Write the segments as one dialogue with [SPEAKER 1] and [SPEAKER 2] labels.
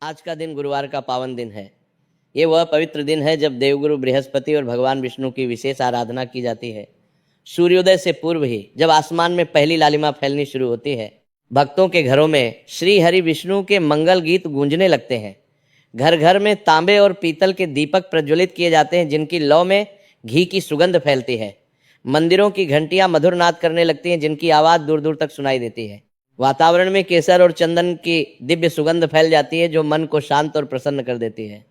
[SPEAKER 1] आज का दिन गुरुवार का पावन दिन है। ये वह पवित्र दिन है जब देवगुरु बृहस्पति और भगवान विष्णु की विशेष आराधना की जाती है। सूर्योदय से पूर्व ही जब आसमान में पहली लालिमा फैलनी शुरू होती है, भक्तों के घरों में श्री हरि विष्णु के मंगल गीत गूंजने लगते हैं। घर घर में तांबे और पीतल के दीपक प्रज्वलित किए जाते हैं, जिनकी लौ में घी की सुगंध फैलती है। मंदिरों की घंटियां मधुर नाद करने लगती हैं, जिनकी आवाज दूर दूर तक सुनाई देती है। वातावरण में केसर और चंदन की दिव्य सुगंध फैल जाती है, जो मन को शांत और प्रसन्न कर देती है।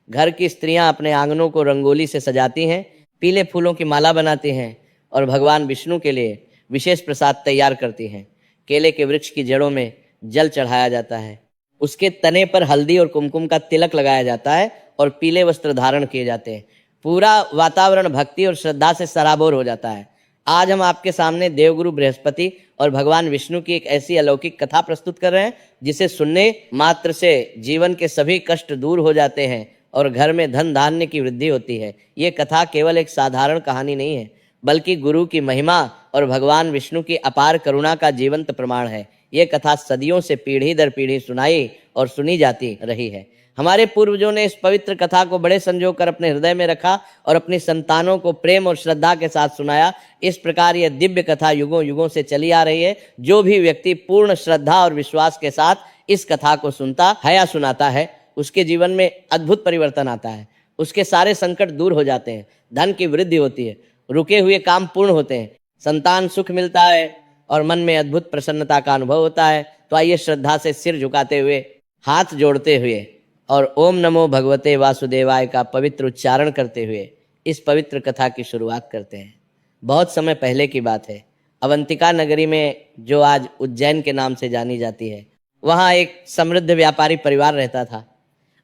[SPEAKER 1] घर की स्त्रियां अपने आंगनों को रंगोली से सजाती हैं, पीले फूलों की माला बनाती हैं और भगवान विष्णु के लिए विशेष प्रसाद तैयार करती हैं। केले के वृक्ष की जड़ों में जल चढ़ाया जाता है, उसके तने पर हल्दी और कुमकुम का तिलक लगाया जाता है और पीले वस्त्र धारण किए जाते हैं। पूरा वातावरण भक्ति और श्रद्धा से सराबोर हो जाता है। आज हम आपके सामने देवगुरु बृहस्पति और भगवान विष्णु की एक ऐसी अलौकिक कथा प्रस्तुत कर रहे हैं, जिसे सुनने मात्र से जीवन के सभी कष्ट दूर हो जाते हैं और घर में धन धान्य की वृद्धि होती है। ये कथा केवल एक साधारण कहानी नहीं है, बल्कि गुरु की महिमा और भगवान विष्णु की अपार करुणा का जीवंत प्रमाण है। ये कथा सदियों से पीढ़ी दर पीढ़ी सुनाई और सुनी जाती रही है। हमारे पूर्वजों ने इस पवित्र कथा को बड़े संजो कर अपने हृदय में रखा और अपनी संतानों को प्रेम और श्रद्धा के साथ सुनाया। इस प्रकार यह दिव्य कथा युगों युगों से चली आ रही है। जो भी व्यक्ति पूर्ण श्रद्धा और विश्वास के साथ इस कथा को सुनता है या सुनाता है, उसके जीवन में अद्भुत परिवर्तन आता है। उसके सारे संकट दूर हो जाते हैं, धन की वृद्धि होती है, रुके हुए काम पूर्ण होते हैं, संतान सुख मिलता है और मन में अद्भुत प्रसन्नता का अनुभव होता है। तो आइए श्रद्धा से सिर झुकाते हुए, हाथ जोड़ते हुए और ओम नमो भगवते वासुदेवाय का पवित्र उच्चारण करते हुए इस पवित्र कथा की शुरुआत करते हैं। बहुत समय पहले की बात है। अवंतिका नगरी में, जो आज उज्जैन के नाम से जानी जाती है, वहाँ एक समृद्ध व्यापारी परिवार रहता था।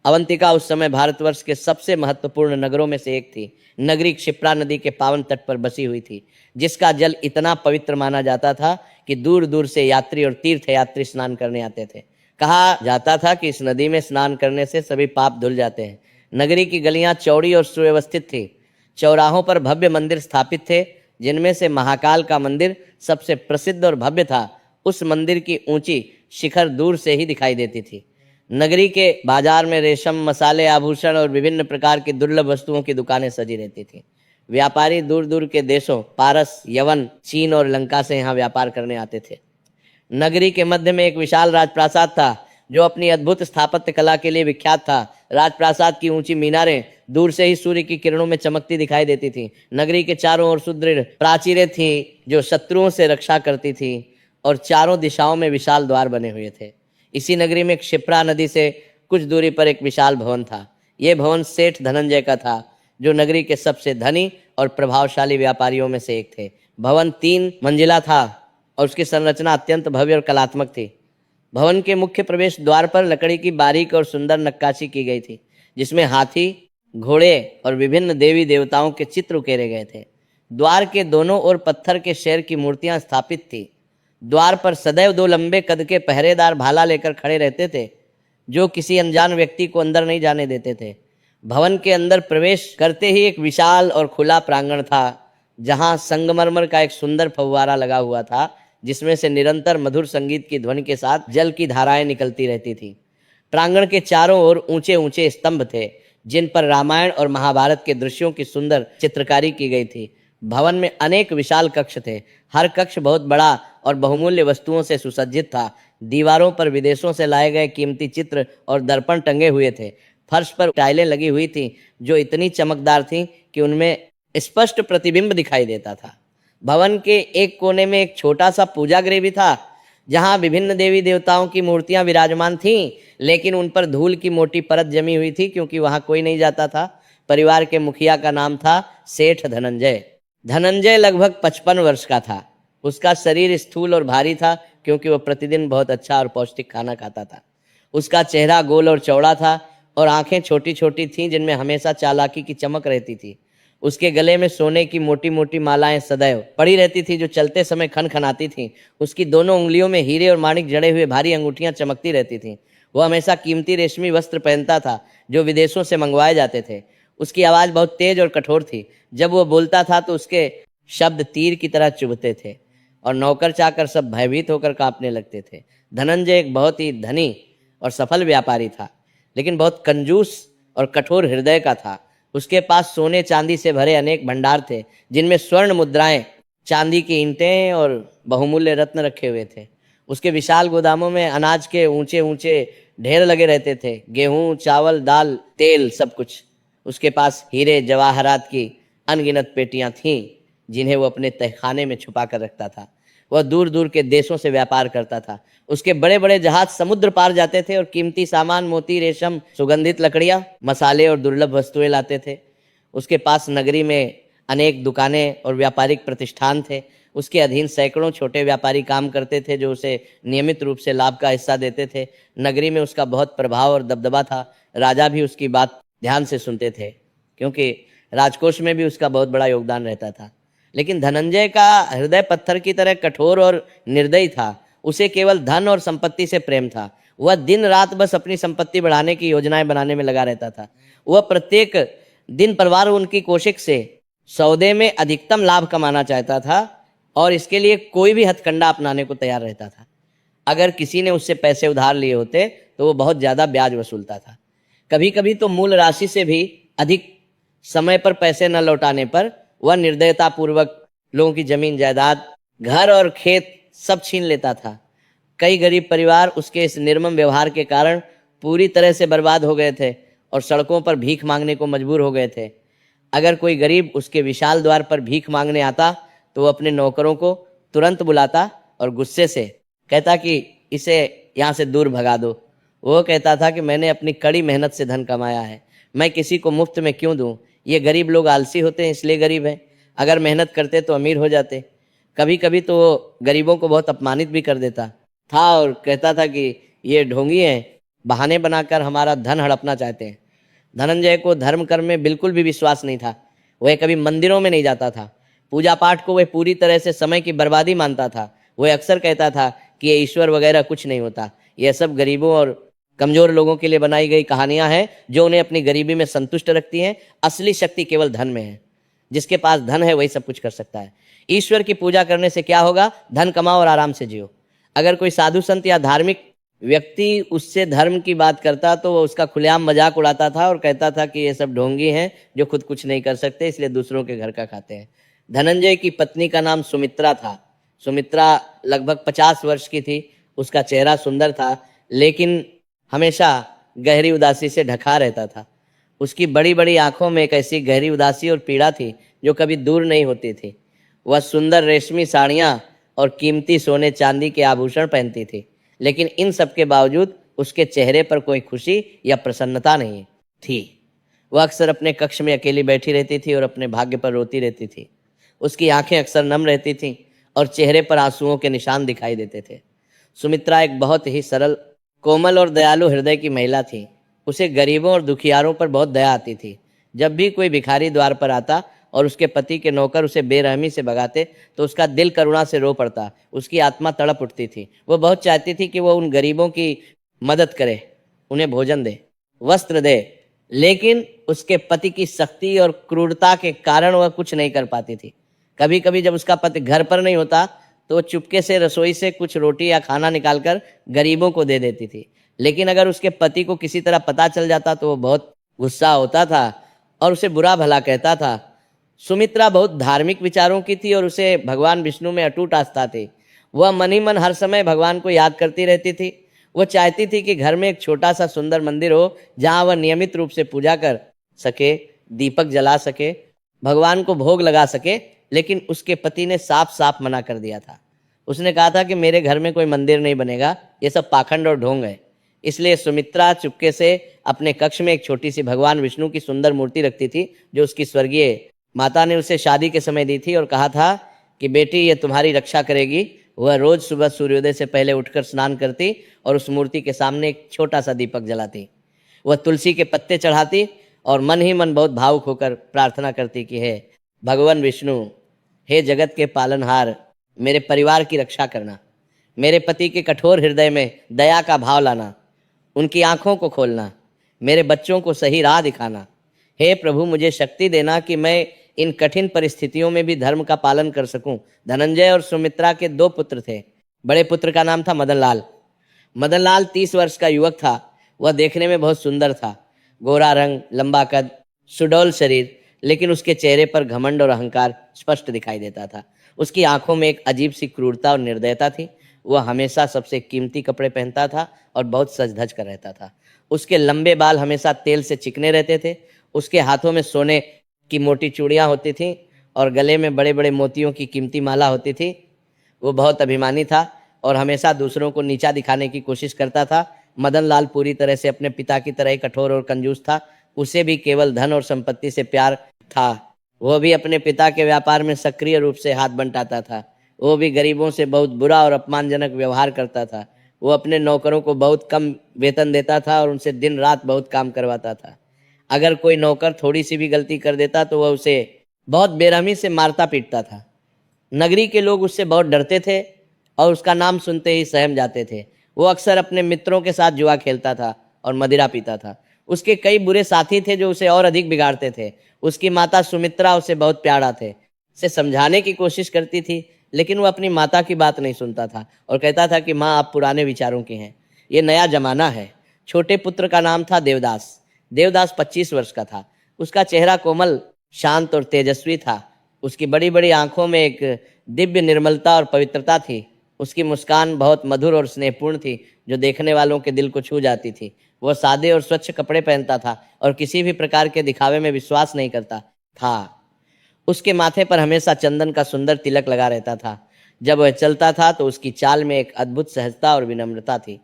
[SPEAKER 1] अवंतिका उस समय भारतवर्ष के सबसे महत्वपूर्ण नगरों में से एक थी। नगरी क्षिप्रा नदी के पावन तट पर बसी हुई थी, जिसका जल इतना पवित्र माना जाता था कि दूर दूर से यात्री और तीर्थ यात्री स्नान करने आते थे। कहा जाता था कि इस नदी में स्नान करने से सभी पाप धुल जाते हैं। नगरी की गलियां चौड़ी और सुव्यवस्थित थी। चौराहों पर भव्य मंदिर स्थापित थे, जिनमें से महाकाल का मंदिर सबसे प्रसिद्ध और भव्य था। उस मंदिर की ऊंची शिखर दूर से ही दिखाई देती थी। नगरी के बाजार में रेशम, मसाले, आभूषण और विभिन्न प्रकार की दुर्लभ वस्तुओं की दुकानें सजी रहती थी। व्यापारी दूर दूर के देशों, पारस, यवन, चीन और लंका से यहाँ व्यापार करने आते थे। नगरी के मध्य में एक विशाल राजप्रासाद था, जो अपनी अद्भुत स्थापत्य कला के लिए विख्यात था। राजप्रासाद की ऊंची मीनारें दूर से ही सूर्य की किरणों में चमकती दिखाई देती थीं। नगरी के चारों ओर सुदृढ़ प्राचीरें थीं, जो शत्रुओं से रक्षा करती थीं, और चारों दिशाओं में विशाल द्वार बने हुए थे। इसी नगरी में क्षिप्रा नदी से कुछ दूरी पर एक विशाल भवन था। यह भवन सेठ धनंजय का था, जो नगरी के सबसे धनी और प्रभावशाली व्यापारियों में से एक थे। भवन 3 मंजिला था और उसकी संरचना अत्यंत भव्य और कलात्मक थी। भवन के मुख्य प्रवेश द्वार पर लकड़ी की बारीक और सुंदर नक्काशी की गई थी, जिसमें हाथी, घोड़े और विभिन्न देवी देवताओं के चित्र उकेरे गए थे। द्वार के दोनों ओर पत्थर के शेर की मूर्तियां स्थापित थी। द्वार पर सदैव 2 लंबे कद के पहरेदार भाला लेकर खड़े रहते थे, जो किसी अनजान व्यक्ति को अंदर नहीं जाने देते थे। भवन के अंदर प्रवेश करते ही एक विशाल और खुला प्रांगण था, जहां संगमरमर का एक सुंदर फव्वारा लगा हुआ था, जिसमें से निरंतर मधुर संगीत की ध्वनि के साथ जल की धाराएं निकलती रहती थी। प्रांगण के चारों ओर ऊंचे ऊंचे स्तंभ थे, जिन पर रामायण और महाभारत के दृश्यों की सुंदर चित्रकारी की गई थी। भवन में अनेक विशाल कक्ष थे। हर कक्ष बहुत बड़ा और बहुमूल्य वस्तुओं से सुसज्जित था। दीवारों पर विदेशों से लाए गए कीमती चित्र और दर्पण टंगे हुए थे। फर्श पर टाइलें लगी हुई थीं, जो इतनी चमकदार थीं कि उनमें स्पष्ट प्रतिबिंब दिखाई देता था। भवन के एक कोने में एक छोटा सा पूजा गृह भी था, जहां विभिन्न देवी देवताओं की मूर्तियां विराजमान थीं, लेकिन उन पर धूल की मोटी परत जमी हुई थी, क्योंकि वहां कोई नहीं जाता था। परिवार के मुखिया का नाम था सेठ धनंजय। धनंजय लगभग 55 वर्ष का था। उसका शरीर स्थूल और भारी था, क्योंकि वह प्रतिदिन बहुत अच्छा और पौष्टिक खाना खाता था। उसका चेहरा गोल और चौड़ा था और आंखें छोटी छोटी थीं, जिनमें हमेशा चालाकी की चमक रहती थी। उसके गले में सोने की मोटी मोटी मालाएं सदैव पड़ी रहती थी, जो चलते समय खनखनाती थीं। उसकी दोनों उंगलियों में हीरे और माणिक जड़े हुए भारी अंगूठियां चमकती रहती थीं। वह हमेशा कीमती रेशमी वस्त्र पहनता था, जो विदेशों से मंगवाए जाते थे। उसकी आवाज़ बहुत तेज और कठोर थी। जब वह बोलता था तो उसके शब्द तीर की तरह चुभते थे और नौकर चाकर सब भयभीत होकर कांपने लगते थे। धनंजय एक बहुत ही धनी और सफल व्यापारी था। लेकिन बहुत कंजूस और कठोर हृदय का था। उसके पास सोने चांदी से भरे अनेक भंडार थे, जिनमें स्वर्ण मुद्राएं, चांदी की ईंटें और बहुमूल्य रत्न रखे हुए थे। उसके विशाल गोदामों में अनाज के ऊंचे ऊंचे ढेर लगे रहते थे, गेहूं, चावल, दाल, तेल, सब कुछ। उसके पास हीरे जवाहरात की अनगिनत पेटियां थीं, जिन्हें वो अपने तहखाने में छुपा कर रखता था। वह दूर दूर के देशों से व्यापार करता था। उसके बड़े बड़े जहाज समुद्र पार जाते थे और कीमती सामान, मोती, रेशम, सुगंधित लकड़ियां, मसाले और दुर्लभ वस्तुएं लाते थे। उसके पास नगरी में अनेक दुकानें और व्यापारिक प्रतिष्ठान थे। उसके अधीन सैकड़ों छोटे व्यापारी काम करते थे, जो उसे नियमित रूप से लाभ का हिस्सा देते थे। नगरी में उसका बहुत प्रभाव और दबदबा था। राजा भी उसकी बात ध्यान से सुनते थे, क्योंकि राजकोष में भी उसका बहुत बड़ा योगदान रहता था। लेकिन धनंजय का हृदय पत्थर की तरह कठोर और निर्दयी था। उसे केवल धन और संपत्ति से प्रेम था। वह दिन रात बस अपनी संपत्ति बढ़ाने की योजनाएं बनाने में लगा रहता था। वह प्रत्येक दिन परिवार उनकी कोशिश से सौदे में अधिकतम लाभ कमाना चाहता था और इसके लिए कोई भी हथकंडा अपनाने को तैयार रहता था। अगर किसी ने उससे पैसे उधार लिए होते तो वो बहुत ज्यादा ब्याज वसूलता था। कभी कभी तो मूल राशि से भी अधिक समय पर पैसे न लौटाने पर वह निर्दयता पूर्वक लोगों की जमीन जायदाद, घर और खेत सब छीन लेता था। कई गरीब परिवार उसके इस निर्मम व्यवहार के कारण पूरी तरह से बर्बाद हो गए थे और सड़कों पर भीख मांगने को मजबूर हो गए थे। अगर कोई गरीब उसके विशाल द्वार पर भीख मांगने आता तो वो अपने नौकरों को तुरंत बुलाता और गुस्से से कहता कि इसे यहाँ से दूर भगा दो। वो कहता था कि मैंने अपनी कड़ी मेहनत से धन कमाया है, मैं किसी को मुफ्त में क्यों दूं? ये गरीब लोग आलसी होते हैं, इसलिए गरीब हैं। अगर मेहनत करते तो अमीर हो जाते। कभी कभी तो वो गरीबों को बहुत अपमानित भी कर देता था और कहता था कि ये ढोंगी हैं, बहाने बनाकर हमारा धन हड़पना चाहते हैं। धनंजय को धर्म कर्म में बिल्कुल भी विश्वास नहीं था। वह कभी मंदिरों में नहीं जाता था। पूजा पाठ को वह पूरी तरह से समय की बर्बादी मानता था। वह अक्सर कहता था कि ये ईश्वर वगैरह कुछ नहीं होता, यह सब गरीबों और कमजोर लोगों के लिए बनाई गई कहानियां हैं जो उन्हें अपनी गरीबी में संतुष्ट रखती हैं। असली शक्ति केवल धन में है। जिसके पास धन है वही सब कुछ कर सकता है। ईश्वर की पूजा करने से क्या होगा? धन कमाओ और आराम से जियो। अगर कोई साधु संत या धार्मिक व्यक्ति उससे धर्म की बात करता तो वो उसका खुलेआम मजाक उड़ाता था और कहता था कि ये सब ढोंगी हैं जो खुद कुछ नहीं कर सकते, इसलिए दूसरों के घर का खाते हैं। धनंजय की पत्नी का नाम सुमित्रा था। सुमित्रा लगभग 50 वर्ष की थी। उसका चेहरा सुंदर था, लेकिन हमेशा गहरी उदासी से ढका रहता था। उसकी बड़ी बड़ी आंखों में एक ऐसी गहरी उदासी और पीड़ा थी जो कभी दूर नहीं होती थी। वह सुंदर रेशमी साड़ियाँ और कीमती सोने चांदी के आभूषण पहनती थी, लेकिन इन सब के बावजूद उसके चेहरे पर कोई खुशी या प्रसन्नता नहीं थी। वह अक्सर अपने कक्ष में अकेली बैठी रहती थी और अपने भाग्य पर रोती रहती थी। उसकी आंखें अक्सर नम रहती थीं और चेहरे पर आंसुओं के निशान दिखाई देते थे। सुमित्रा एक बहुत ही सरल, कोमल और दयालु हृदय की महिला थी। उसे गरीबों और दुखियारों पर बहुत दया आती थी। जब भी कोई भिखारी द्वार पर आता और उसके पति के नौकर उसे बेरहमी से भगाते तो उसका दिल करुणा से रो पड़ता। उसकी आत्मा तड़प उठती थी। वह बहुत चाहती थी कि वह उन गरीबों की मदद करे, उन्हें भोजन दे, वस्त्र दे, लेकिन उसके पति की सख्ती और क्रूरता के कारण वह कुछ नहीं कर पाती थी। कभी कभी जब उसका पति घर पर नहीं होता तो वो चुपके से रसोई से कुछ रोटी या खाना निकालकर गरीबों को दे देती थी। लेकिन अगर उसके पति को किसी तरह पता चल जाता तो वो बहुत गुस्सा होता था और उसे बुरा भला कहता था। सुमित्रा बहुत धार्मिक विचारों की थी और उसे भगवान विष्णु में अटूट आस्था थी। वह मन ही मन हर समय भगवान को याद करती रहती थी। वह चाहती थी कि घर में एक छोटा सा सुंदर मंदिर हो जहां वह नियमित रूप से पूजा कर सके, दीपक जला सके, भगवान को भोग लगा सके। लेकिन उसके पति ने साफ साफ मना कर दिया था। उसने कहा था कि मेरे घर में कोई मंदिर नहीं बनेगा, ये सब पाखंड और ढोंग है। इसलिए सुमित्रा चुपके से अपने कक्ष में एक छोटी सी भगवान विष्णु की सुंदर मूर्ति रखती थी जो उसकी स्वर्गीय माता ने उसे शादी के समय दी थी और कहा था कि बेटी ये तुम्हारी रक्षा करेगी। वह रोज सुबह सूर्योदय से पहले उठकर स्नान करती और उस मूर्ति के सामने एक छोटा सा दीपक जलाती। वह तुलसी के पत्ते चढ़ाती और मन ही मन बहुत भावुक होकर प्रार्थना करती कि हे भगवान विष्णु, हे जगत के पालनहार, मेरे परिवार की रक्षा करना, मेरे पति के कठोर हृदय में दया का भाव लाना, उनकी आंखों को खोलना, मेरे बच्चों को सही राह दिखाना। हे प्रभु, मुझे शक्ति देना कि मैं इन कठिन परिस्थितियों में भी धर्म का पालन कर सकूं। धनंजय और सुमित्रा के 2 पुत्र थे। बड़े पुत्र का नाम था मदनलाल। मदनलाल 30 वर्ष का युवक था। वह देखने में बहुत सुंदर था, गोरा रंग, लंबा कद, सुडौल शरीर, लेकिन उसके चेहरे पर घमंड और अहंकार स्पष्ट दिखाई देता था। उसकी आंखों में एक अजीब सी क्रूरता और निर्दयता थी। वह हमेशा सबसे कीमती कपड़े पहनता था और बहुत सज धज कर रहता था। उसके लंबे बाल हमेशा तेल से चिकने रहते थे। उसके हाथों में सोने की मोटी चूड़ियां होती थीं और गले में बड़े बड़े मोतियों की कीमती माला होती थी। वो बहुत अभिमानी था और हमेशा दूसरों को नीचा दिखाने की कोशिश करता था। मदन लाल पूरी तरह से अपने पिता की तरह ही कठोर और कंजूस था। उसे भी केवल धन और संपत्ति से प्यार था। वह भी अपने पिता के व्यापार में सक्रिय रूप से हाथ बंटाता था। वो भी गरीबों से बहुत बुरा और अपमानजनक व्यवहार करता था। वो अपने नौकरों को बहुत कम वेतन देता था और उनसे दिन रात बहुत काम करवाता था। अगर कोई नौकर थोड़ी सी भी गलती कर देता तो वह उसे बहुत बेरहमी से मारता पीटता था। नगरी के लोग उससे बहुत डरते थे और उसका नाम सुनते ही सहम जाते थे। वो अक्सर अपने मित्रों के साथ जुआ खेलता था और मदिरा पीता था। उसके कई बुरे साथी थे जो उसे और अधिक बिगाड़ते थे। उसकी माता सुमित्रा उसे बहुत प्यारा थे, उसे समझाने की कोशिश करती थी, लेकिन वो अपनी माता की बात नहीं सुनता था और कहता था कि माँ, आप पुराने विचारों की हैं, ये नया जमाना है। छोटे पुत्र का नाम था देवदास। देवदास 25 वर्ष का था। उसका चेहरा कोमल, शांत और तेजस्वी था। उसकी बड़ी बड़ी आंखों में एक दिव्य निर्मलता और पवित्रता थी। उसकी मुस्कान बहुत मधुर और स्नेहपूर्ण थी, जो देखने वालों के दिल को छू जाती थी। वह सादे और स्वच्छ कपड़े पहनता था और किसी भी प्रकार के दिखावे में विश्वास नहीं करता था। उसके माथे पर हमेशा चंदन का सुंदर तिलक लगा रहता था। जब वह चलता था तो उसकी चाल में एक अद्भुत सहजता और विनम्रता थी।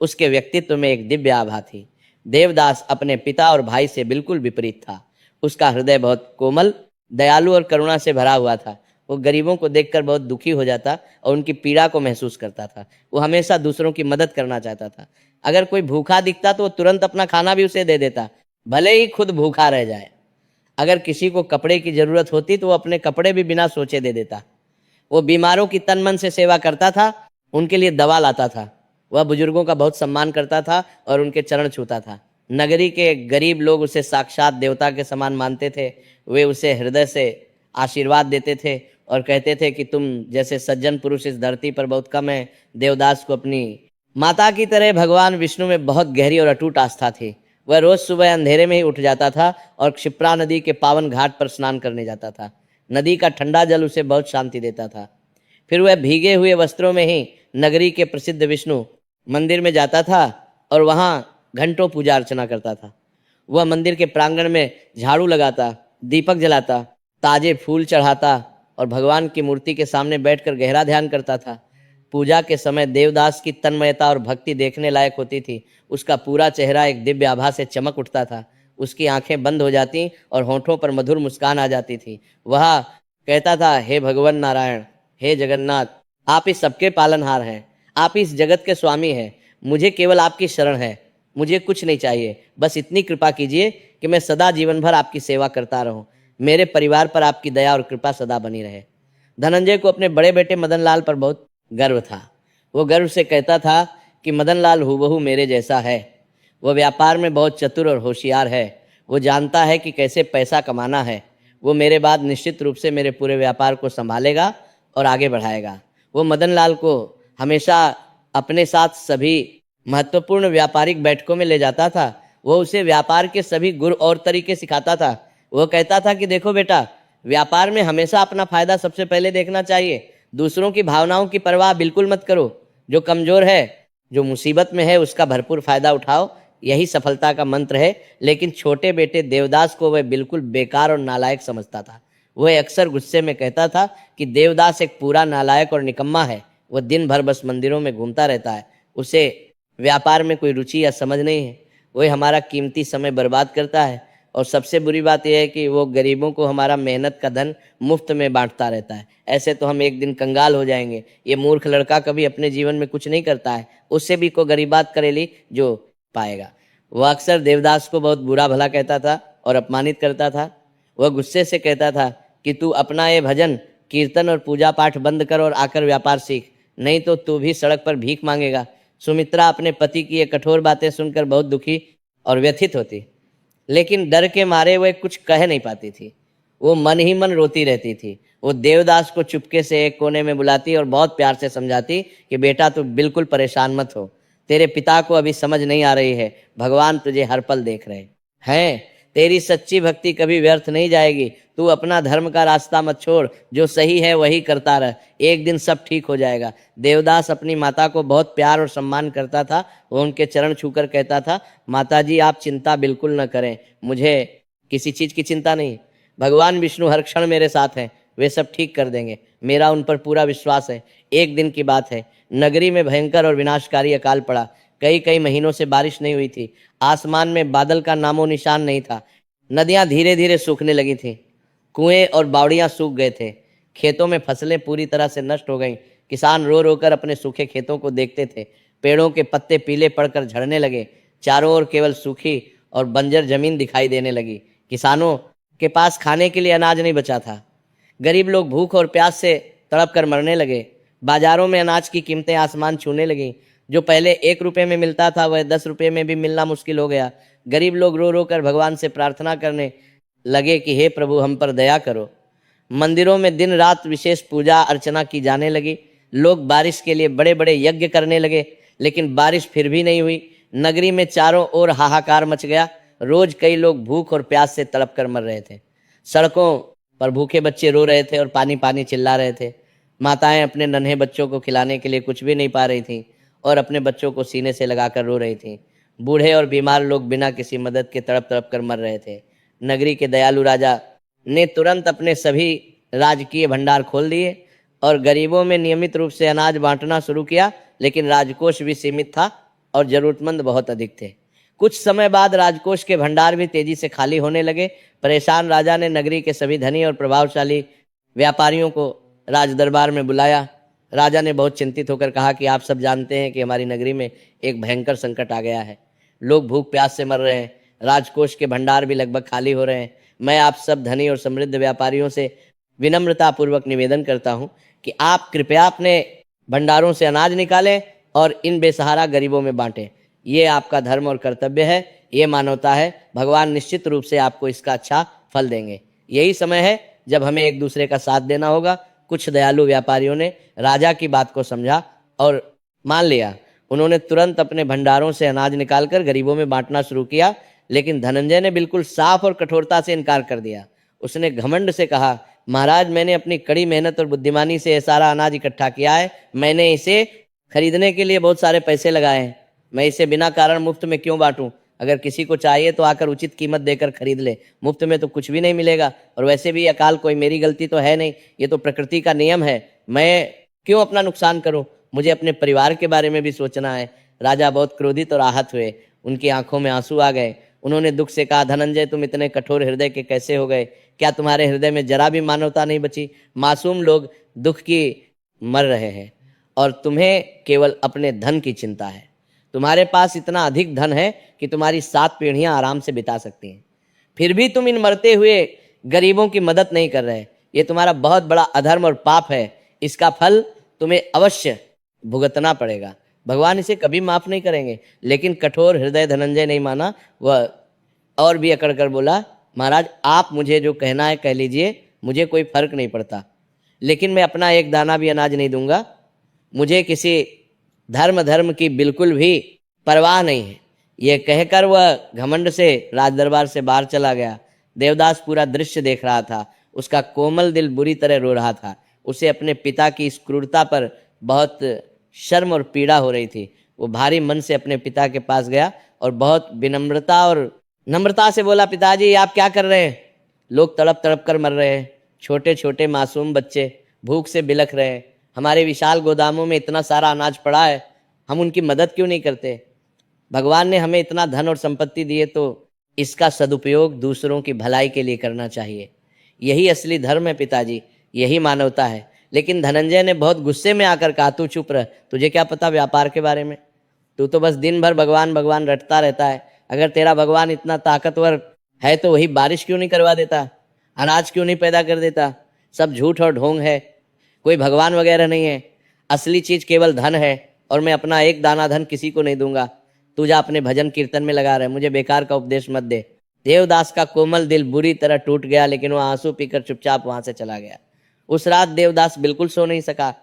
[SPEAKER 1] उसके व्यक्तित्व में एक दिव्य आभा थी। देवदास अपने पिता और भाई से बिल्कुल विपरीत था। उसका हृदय बहुत कोमल, दयालु और करुणा से भरा हुआ था। वो गरीबों को देखकर बहुत दुखी हो जाता और उनकी पीड़ा को महसूस करता था। वो हमेशा दूसरों की मदद करना चाहता था। अगर कोई भूखा दिखता तो वो तुरंत अपना खाना भी उसे दे देता, भले ही खुद भूखा रह जाए। अगर किसी को कपड़े की जरूरत होती तो वो अपने कपड़े भी बिना सोचे दे देता। वो बीमारों की तन मन से सेवा करता था, उनके लिए दवा लाता था। वह बुजुर्गों का बहुत सम्मान करता था और उनके चरण छूता था। नगरी के गरीब लोग उसे साक्षात देवता के समान मानते थे। वे उसे हृदय से आशीर्वाद देते थे और कहते थे कि तुम जैसे सज्जन पुरुष इस धरती पर बहुत कम है। देवदास को अपनी माता की तरह भगवान विष्णु में बहुत गहरी और अटूट आस्था थी। वह रोज सुबह अंधेरे में ही उठ जाता था और क्षिप्रा नदी के पावन घाट पर स्नान करने जाता था। नदी का ठंडा जल उसे बहुत शांति देता था। फिर वह भीगे हुए वस्त्रों में ही नगरी के प्रसिद्ध विष्णु मंदिर में जाता था और वहां घंटों पूजा अर्चना करता था। वह मंदिर के प्रांगण में झाड़ू लगाता, दीपक जलाता, ताजे फूल चढ़ाता और भगवान की मूर्ति के सामने बैठकर गहरा ध्यान करता था। पूजा के समय देवदास की तन्मयता और भक्ति देखने लायक होती थी। उसका पूरा चेहरा एक दिव्य आभा से चमक उठता था। उसकी आंखें बंद हो जाती और होठों पर मधुर मुस्कान आ जाती थी। वह कहता था, हे भगवान नारायण, हे जगन्नाथ, आप इस सबके पालनहार हैं, आप इस जगत के स्वामी हैं। मुझे केवल आपकी शरण है, मुझे कुछ नहीं चाहिए। बस इतनी कृपा कीजिए कि मैं सदा जीवन भर आपकी सेवा करता रहूं। मेरे परिवार पर आपकी दया और कृपा सदा बनी रहे। धनंजय को अपने बड़े बेटे मदन लाल पर बहुत गर्व था। वो गर्व से कहता था कि मदन लाल हूबहू मेरे जैसा है। वो व्यापार में बहुत चतुर और होशियार है। वो जानता है कि कैसे पैसा कमाना है। वो मेरे बाद निश्चित रूप से मेरे पूरे व्यापार को संभालेगा और आगे बढ़ाएगा। वो मदन लाल को हमेशा अपने साथ सभी महत्वपूर्ण व्यापारिक बैठकों में ले जाता था। वो उसे व्यापार के सभी गुर और तरीके सिखाता था। वो कहता था कि देखो बेटा, व्यापार में हमेशा अपना फायदा सबसे पहले देखना चाहिए। दूसरों की भावनाओं की परवाह बिल्कुल मत करो। जो कमजोर है, जो मुसीबत में है, उसका भरपूर फायदा उठाओ। यही सफलता का मंत्र है। लेकिन छोटे बेटे देवदास को वह बिल्कुल बेकार और नालायक समझता था। वह अक्सर गुस्से में कहता था कि देवदास एक पूरा नालायक और निकम्मा है। वह दिन भर बस मंदिरों में घूमता रहता है। उसे व्यापार में कोई रुचि या समझ नहीं है। वह हमारा कीमती समय बर्बाद करता है और सबसे बुरी बात यह है कि वो गरीबों को हमारा मेहनत का धन मुफ्त में बांटता रहता है। ऐसे तो हम एक दिन कंगाल हो जाएंगे। ये मूर्ख लड़का कभी अपने जीवन में कुछ नहीं करता है, उससे भी को गरीबात करेली जो पाएगा। वह अक्सर देवदास को बहुत बुरा भला कहता था और अपमानित करता था। वह गुस्से से कहता था कि तू अपना ये भजन कीर्तन और पूजा पाठ बंद कर और आकर व्यापार सीख, नहीं तो तू भी सड़क पर भीख मांगेगा। सुमित्रा अपने पति की ये कठोर बातें सुनकर बहुत दुखी और व्यथित होती, लेकिन डर के मारे वह कुछ कह नहीं पाती थी। वो मन ही मन रोती रहती थी। वो देवदास को चुपके से एक कोने में बुलाती और बहुत प्यार से समझाती कि बेटा तू बिल्कुल परेशान मत हो, तेरे पिता को अभी समझ नहीं आ रही है, भगवान तुझे हर पल देख रहे हैं। तेरी सच्ची भक्ति कभी व्यर्थ नहीं जाएगी। तू अपना धर्म का रास्ता मत छोड़, जो सही है वही करता रह, एक दिन सब ठीक हो जाएगा। देवदास अपनी माता को बहुत प्यार और सम्मान करता था। वो उनके चरण छूकर कहता था, माता जी आप चिंता बिल्कुल न करें, मुझे किसी चीज की चिंता नहीं। भगवान विष्णु हर क्षण मेरे साथ हैं, वे सब ठीक कर देंगे, मेरा उन पर पूरा विश्वास है। एक दिन की बात है, नगरी में भयंकर और विनाशकारी अकाल पड़ा। कई कई महीनों से बारिश नहीं हुई थी। आसमान में बादल का नामो निशान नहीं था। नदियां धीरे धीरे सूखने लगी थी। कुएं और बावड़ियां सूख गए थे। खेतों में फसलें पूरी तरह से नष्ट हो गईं। किसान रो रो कर अपने सूखे खेतों को देखते थे। पेड़ों के पत्ते पीले पड़कर झड़ने लगे। चारों ओर केवल सूखी और बंजर जमीन दिखाई देने लगी। किसानों के पास खाने के लिए अनाज नहीं बचा था। गरीब लोग भूख और प्यास से तड़प कर मरने लगे। बाजारों में अनाज की कीमतें आसमान छूने लगीं। जो पहले 1 रुपये में मिलता था वह 10 रुपये में भी मिलना मुश्किल हो गया। गरीब लोग रो रो कर भगवान से प्रार्थना करने लगे कि हे प्रभु हम पर दया करो। मंदिरों में दिन रात विशेष पूजा अर्चना की जाने लगी। लोग बारिश के लिए बड़े बड़े यज्ञ करने लगे, लेकिन बारिश फिर भी नहीं हुई। नगरी में चारों ओर हाहाकार मच गया। रोज कई लोग भूख और प्यास से तड़प कर मर रहे थे। सड़कों पर भूखे बच्चे रो रहे थे और पानी पानी चिल्ला रहे थे। माताएं अपने नन्हे बच्चों को खिलाने के लिए कुछ भी नहीं पा रही थीं और अपने बच्चों को सीने से लगाकर रो रही थीं। बूढ़े और बीमार लोग बिना किसी मदद के तड़प तड़प कर मर रहे थे। नगरी के दयालु राजा ने तुरंत अपने सभी राजकीय भंडार खोल दिए और गरीबों में नियमित रूप से अनाज बांटना शुरू किया, लेकिन राजकोष भी सीमित था और जरूरतमंद बहुत अधिक थे। कुछ समय बाद राजकोष के भंडार भी तेजी से खाली होने लगे। परेशान राजा ने नगरी के सभी धनी और प्रभावशाली व्यापारियों को राज दरबार में बुलाया। राजा ने बहुत चिंतित होकर कहा कि आप सब जानते हैं कि हमारी नगरी में एक भयंकर संकट आ गया है। लोग भूख प्यास से मर रहे हैं, राजकोष के भंडार भी लगभग खाली हो रहे हैं। मैं आप सब धनी और समृद्ध व्यापारियों से विनम्रतापूर्वक निवेदन करता हूं कि आप कृपया अपने भंडारों से अनाज निकालें और इन बेसहारा गरीबों में बांटें। ये आपका धर्म और कर्तव्य है, ये मानवता है। भगवान निश्चित रूप से आपको इसका अच्छा फल देंगे। यही समय है जब हमें एक दूसरे का साथ देना होगा। कुछ दयालु व्यापारियों ने राजा की बात को समझा और मान लिया। उन्होंने तुरंत अपने भंडारों से अनाज निकालकर गरीबों में बांटना शुरू किया, लेकिन धनंजय ने बिल्कुल साफ और कठोरता से इनकार कर दिया। उसने घमंड से कहा, महाराज मैंने अपनी कड़ी मेहनत और बुद्धिमानी से यह सारा अनाज इकट्ठा किया है। मैंने इसे खरीदने के लिए बहुत सारे पैसे लगाए हैं। मैं इसे बिना कारण मुफ्त में क्यों बांटूं? अगर किसी को चाहिए तो आकर उचित कीमत देकर खरीद ले। मुफ्त में तो कुछ भी नहीं मिलेगा, और वैसे भी अकाल कोई मेरी गलती तो है नहीं, ये तो प्रकृति का नियम है। मैं क्यों अपना नुकसान करूं? मुझे अपने परिवार के बारे में भी सोचना है। राजा बहुत क्रोधित और आहत हुए। उनकी आंखों में आंसू आ गए। उन्होंने दुख से कहा, धनंजय तुम इतने कठोर हृदय के कैसे हो गए? क्या तुम्हारे हृदय में जरा भी मानवता नहीं बची? मासूम लोग दुख की मर रहे हैं और तुम्हें केवल अपने धन की चिंता है। तुम्हारे पास इतना अधिक धन है कि तुम्हारी 7 पीढ़ियां आराम से बिता सकती हैं, फिर भी तुम इन मरते हुए गरीबों की मदद नहीं कर रहे। ये तुम्हारा बहुत बड़ा अधर्म और पाप है। इसका फल तुम्हें अवश्य भुगतना पड़ेगा। भगवान इसे कभी माफ नहीं करेंगे। लेकिन कठोर हृदय धनंजय नहीं माना। वह और भी अकड़ कर बोला, महाराज आप मुझे जो कहना है कह लीजिए, मुझे कोई फर्क नहीं पड़ता, लेकिन मैं अपना एक दाना भी अनाज नहीं दूंगा। मुझे किसी धर्म की बिल्कुल भी परवाह नहीं है। यह कहकर वह घमंड से राजदरबार से बाहर चला गया। देवदास पूरा दृश्य देख रहा था। उसका कोमल दिल बुरी तरह रो रहा था। उसे अपने पिता की इस क्रूरता पर बहुत शर्म और पीड़ा हो रही थी। वो भारी मन से अपने पिता के पास गया और बहुत विनम्रता और नम्रता से बोला, पिताजी आप क्या कर रहे हैं? लोग तड़प तड़प कर मर रहे हैं। छोटे छोटे मासूम बच्चे भूख से बिलख रहे हैं। हमारे विशाल गोदामों में इतना सारा अनाज पड़ा है, हम उनकी मदद क्यों नहीं करते? भगवान ने हमें इतना धन और संपत्ति दी है तो इसका सदुपयोग दूसरों की भलाई के लिए करना चाहिए। यही असली धर्म है पिताजी, यही मानवता है। लेकिन धनंजय ने बहुत गुस्से में आकर कहा, तू चुप रह, तुझे क्या पता व्यापार के बारे में? तू तो बस दिन भर भगवान भगवान रटता रहता है। अगर तेरा भगवान इतना ताकतवर है तो वही बारिश क्यों नहीं करवा देता? अनाज क्यों नहीं पैदा कर देता? सब झूठ और ढोंग है, कोई भगवान वगैरह नहीं है। असली चीज केवल धन है और मैं अपना एक दाना धन किसी को नहीं दूंगा। तू जा अपने भजन कीर्तन में लगा रहे, मुझे बेकार का उपदेश मत दे। देवदास का कोमल दिल बुरी तरह टूट गया, लेकिन वह आंसू पीकर चुपचाप वहां से चला गया। उस रात देवदास बिल्कुल सो नहीं सका।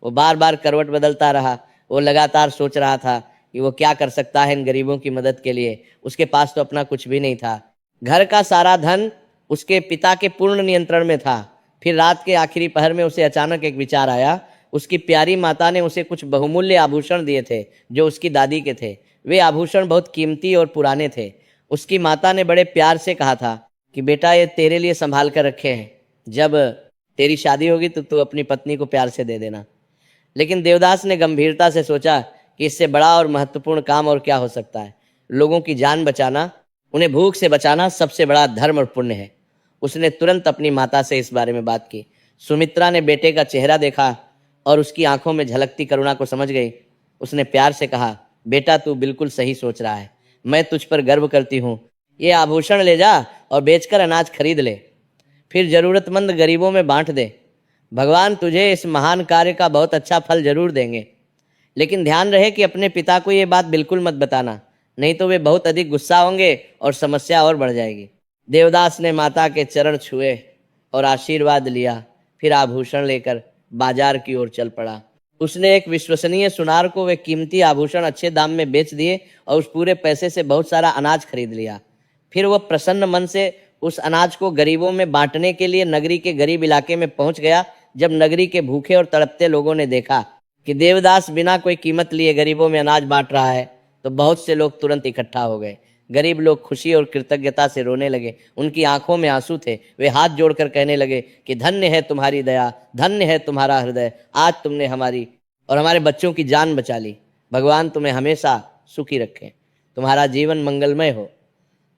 [SPEAKER 1] वो बार बार करवट बदलता रहा। वो लगातार सोच रहा था कि वो क्या कर सकता है इन गरीबों की मदद के लिए। उसके पास तो अपना कुछ भी नहीं था। घर का सारा धन उसके पिता के पूर्ण नियंत्रण में था। फिर रात के आखिरी पहर में उसे अचानक एक विचार आया। उसकी प्यारी माता ने उसे कुछ बहुमूल्य आभूषण दिए थे जो उसकी दादी के थे। वे आभूषण बहुत कीमती और पुराने थे। उसकी माता ने बड़े प्यार से कहा था कि बेटा ये तेरे लिए संभाल कर रखे हैं, जब तेरी शादी होगी तो तू अपनी पत्नी को प्यार से दे देना। लेकिन देवदास ने गंभीरता से सोचा कि इससे बड़ा और महत्वपूर्ण काम और क्या हो सकता है। लोगों की जान बचाना, उन्हें भूख से बचाना सबसे बड़ा धर्म और पुण्य है। उसने तुरंत अपनी माता से इस बारे में बात की। सुमित्रा ने बेटे का चेहरा देखा और उसकी आंखों में झलकती करुणा को समझ गई। उसने प्यार से कहा, बेटा तू बिल्कुल सही सोच रहा है, मैं तुझ पर गर्व करती हूँ। ये आभूषण ले जा और बेचकर अनाज खरीद ले, फिर जरूरतमंद गरीबों में बांट दे। भगवान तुझे इस महान कार्य का बहुत अच्छा फल जरूर देंगे। लेकिन ध्यान रहे कि अपने पिता को ये बात बिल्कुल मत बताना, नहीं तो वे बहुत अधिक गुस्सा होंगे और समस्या और बढ़ जाएगी। देवदास ने माता के चरण छुए और आशीर्वाद लिया, फिर आभूषण लेकर बाजार की ओर चल पड़ा। उसने एक विश्वसनीय सुनार को वे कीमती आभूषण अच्छे दाम में बेच दिए और उस पूरे पैसे से बहुत सारा अनाज खरीद लिया। फिर वह प्रसन्न मन से उस अनाज को गरीबों में बांटने के लिए नगरी के गरीब इलाके में पहुंच गया। जब नगरी के भूखे और तड़पते लोगों ने देखा कि देवदास बिना कोई कीमत लिए गरीबों में अनाज बांट रहा है, तो बहुत से लोग तुरंत इकट्ठा हो गए। गरीब लोग खुशी और कृतज्ञता से रोने लगे। उनकी आंखों में आंसू थे। वे हाथ जोड़कर कहने लगे कि धन्य है तुम्हारी दया, धन्य है तुम्हारा हृदय, आज तुमने हमारी और हमारे बच्चों की जान बचा ली। भगवान तुम्हें हमेशा सुखी रखें, तुम्हारा जीवन मंगलमय हो।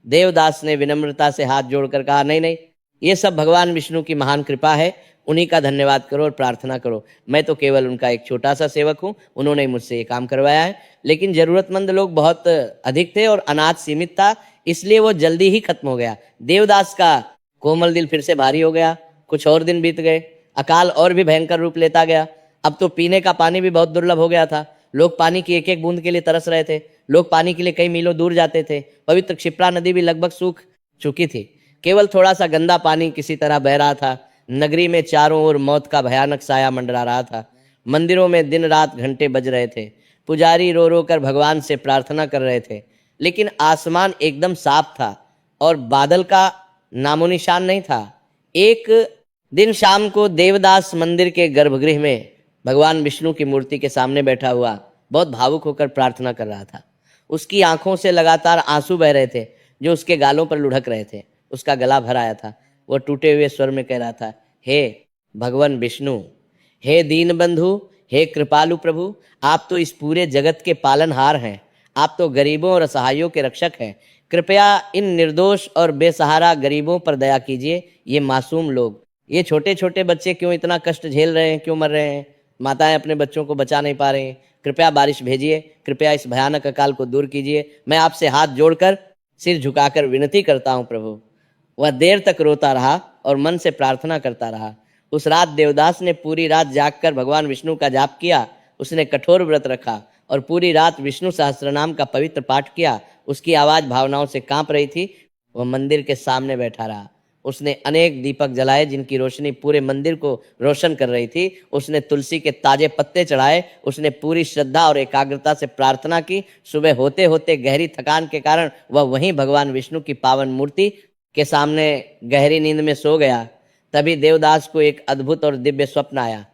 [SPEAKER 1] देवदास ने विनम्रता से हाथ जोड़कर कहा, नहीं नहीं, ये सब भगवान विष्णु की महान कृपा है, उन्हीं का धन्यवाद करो और प्रार्थना करो। मैं तो केवल उनका एक छोटा सा सेवक हूँ, उन्होंने मुझसे ये काम करवाया है। लेकिन जरूरतमंद लोग बहुत अधिक थे और अनाज सीमित था, इसलिए वो जल्दी ही खत्म हो गया। देवदास का कोमल दिल फिर से भारी हो गया। कुछ और दिन बीत गए, अकाल और भी भयंकर रूप लेता गया। अब तो पीने का पानी भी बहुत दुर्लभ हो गया था। लोग पानी की एक एक बूंद के लिए तरस रहे थे। लोग पानी के लिए कई मीलों दूर जाते थे। पवित्र क्षिप्रा नदी भी लगभग सूख चुकी थी। केवल थोड़ा सा गंदा पानी किसी तरह बह रहा था। नगरी में चारों ओर मौत का भयानक साया मंडरा रहा था। मंदिरों में दिन रात घंटे बज रहे थे। पुजारी रो रो कर भगवान से प्रार्थना कर रहे थे। लेकिन आसमान एकदम साफ था और बादल का नामो निशान नहीं था। एक दिन शाम को देवदास मंदिर के गर्भगृह में भगवान विष्णु की मूर्ति के सामने बैठा हुआ बहुत भावुक होकर प्रार्थना कर रहा था। उसकी आंखों से लगातार आंसू बह रहे थे जो उसके गालों पर लुढ़क रहे थे। उसका गला भर आया था। वो टूटे हुए स्वर में कह रहा था, हे भगवान विष्णु, हे दीन बंधु, हे कृपालु प्रभु, आप तो इस पूरे जगत के पालनहार हैं। आप तो गरीबों और असहायों के रक्षक हैं। कृपया इन निर्दोष और बेसहारा गरीबों पर दया कीजिए। ये मासूम लोग, ये छोटे छोटे बच्चे क्यों इतना कष्ट झेल रहे हैं, क्यों मर रहे हैं? माताएं अपने बच्चों को बचा नहीं पा रही हैं। कृपया बारिश भेजिए, कृपया इस भयानक अकाल को दूर कीजिए। मैं आपसे हाथ जोड़कर सिर झुकाकर विनती करता हूँ प्रभु। वह देर तक रोता रहा और मन से प्रार्थना करता रहा। उस रात देवदास ने पूरी रात जागकर भगवान विष्णु का जाप किया। उसने कठोर व्रत रखा और पूरी रात विष्णु सहस्त्रनाम का पवित्र पाठ किया। उसकी आवाज भावनाओं से कांप रही थी। वह मंदिर के सामने बैठा रहा। उसने अनेक दीपक जलाए जिनकी रोशनी पूरे मंदिर को रोशन कर रही थी। उसने तुलसी के ताजे पत्ते चढ़ाए। उसने पूरी श्रद्धा और एकाग्रता से प्रार्थना की। सुबह होते होते गहरी थकान के कारण वह वहीं भगवान विष्णु की पावन मूर्ति के सामने गहरी नींद में सो गया। तभी देवदास को एक अद्भुत और दिव्य स्वप्न आया।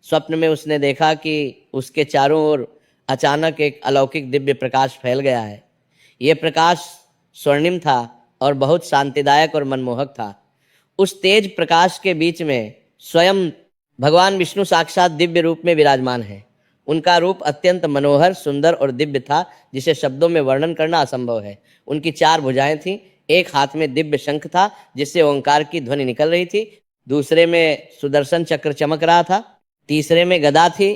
[SPEAKER 1] स्वप्न में उसने देखा कि उसके चारों ओर अचानक एक अलौकिक दिव्य प्रकाश फैल गया है। यह प्रकाश स्वर्णिम था और बहुत शांतिदायक और मनमोहक था। उस तेज प्रकाश के बीच में स्वयं भगवान विष्णु साक्षात दिव्य रूप में विराजमान है। उनका रूप अत्यंत मनोहर, सुंदर और दिव्य था, जिसे शब्दों में वर्णन करना असंभव है। उनकी 4 भुजाएं थीं। एक हाथ में दिव्य शंख था जिससे ओंकार की ध्वनि निकल रही थी। दूसरे में सुदर्शन चक्र चमक रहा था। तीसरे में गदा थी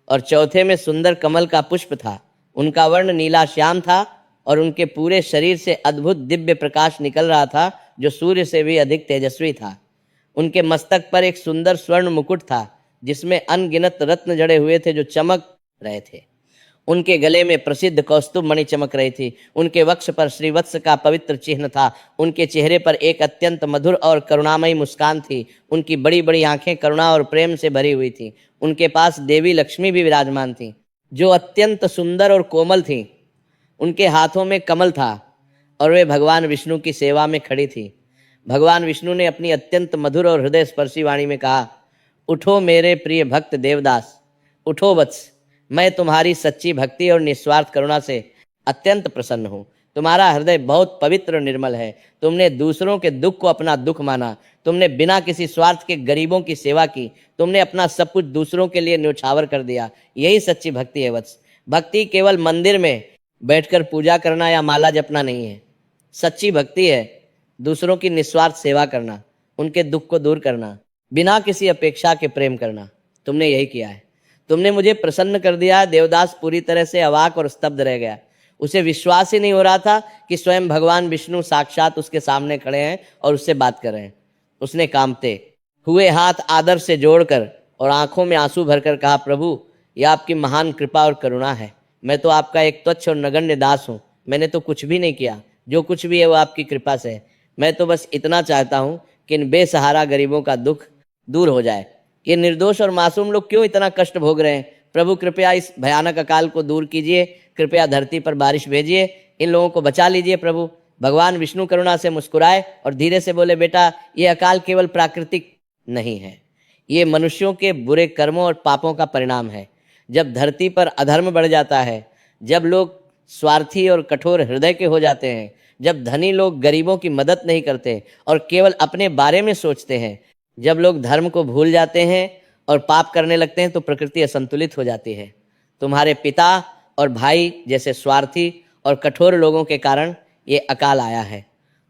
[SPEAKER 1] और चौथे में सुंदर कमल का पुष्प था। उनका वर्ण नीला श्याम था और उनके पूरे शरीर से अद्भुत दिव्य प्रकाश निकल रहा था जो सूर्य से भी अधिक तेजस्वी था। उनके मस्तक पर एक सुंदर स्वर्ण मुकुट था जिसमें अनगिनत रत्न जड़े हुए थे जो चमक रहे थे। उनके गले में प्रसिद्ध कौस्तुभ मणि चमक रही थी। उनके वक्ष पर श्रीवत्स का पवित्र चिन्ह था। उनके चेहरे पर एक अत्यंत मधुर और करुणामयी मुस्कान थी। उनकी बड़ी बड़ी आंखें करुणा और प्रेम से भरी हुई थी। उनके पास देवी लक्ष्मी भी विराजमान थी। जो अत्यंत सुंदर और कोमल थीं। उनके हाथों में कमल था और वे भगवान विष्णु की सेवा में खड़ी थी। भगवान विष्णु ने अपनी अत्यंत मधुर और हृदय स्पर्शी वाणी में कहा, उठो मेरे प्रिय भक्त देवदास, उठो वत्स, मैं तुम्हारी सच्ची भक्ति और निस्वार्थ करुणा से अत्यंत प्रसन्न हूँ। तुम्हारा हृदय बहुत पवित्र और निर्मल है। तुमने दूसरों के दुख को अपना दुख माना। तुमने बिना किसी स्वार्थ के गरीबों की सेवा की। तुमने अपना सब कुछ दूसरों के लिए न्यौछावर कर दिया। यही सच्ची भक्ति है वत्स। भक्ति केवल मंदिर में बैठकर पूजा करना या माला जपना नहीं है। सच्ची भक्ति है दूसरों की निस्वार्थ सेवा करना, उनके दुख को दूर करना, बिना किसी अपेक्षा के प्रेम करना। तुमने यही किया है। तुमने मुझे प्रसन्न कर दिया। देवदास पूरी तरह से अवाक और स्तब्ध रह गया। उसे विश्वास ही नहीं हो रहा था कि स्वयं भगवान विष्णु साक्षात उसके सामने खड़े हैं और उससे बात कर रहे हैं। उसने कांपते हुए हाथ आदर से जोड़कर और आंखों में आंसू भरकर कहा, प्रभु, यह आपकी महान कृपा और करुणा है। मैं तो आपका एक तुच्छ और नगण्य दास हूँ। मैंने तो कुछ भी नहीं किया। जो कुछ भी है वो आपकी कृपा से है। मैं तो बस इतना चाहता हूँ कि इन बेसहारा गरीबों का दुख दूर हो जाए। ये निर्दोष और मासूम लोग क्यों इतना कष्ट भोग रहे हैं? प्रभु, कृपया इस भयानक अकाल को दूर कीजिए। कृपया धरती पर बारिश भेजिए। इन लोगों को बचा लीजिए प्रभु। भगवान विष्णु करुणा से मुस्कुराए और धीरे से बोले, बेटा, ये अकाल केवल प्राकृतिक नहीं है। ये मनुष्यों के बुरे कर्मों और पापों का परिणाम है। जब धरती पर अधर्म बढ़ जाता है, जब लोग स्वार्थी और कठोर हृदय के हो जाते हैं, जब धनी लोग गरीबों की मदद नहीं करते और केवल अपने बारे में सोचते हैं, जब लोग धर्म को भूल जाते हैं और पाप करने लगते हैं, तो प्रकृति असंतुलित हो जाती है। तुम्हारे पिता और भाई जैसे स्वार्थी और कठोर लोगों के कारण ये अकाल आया है।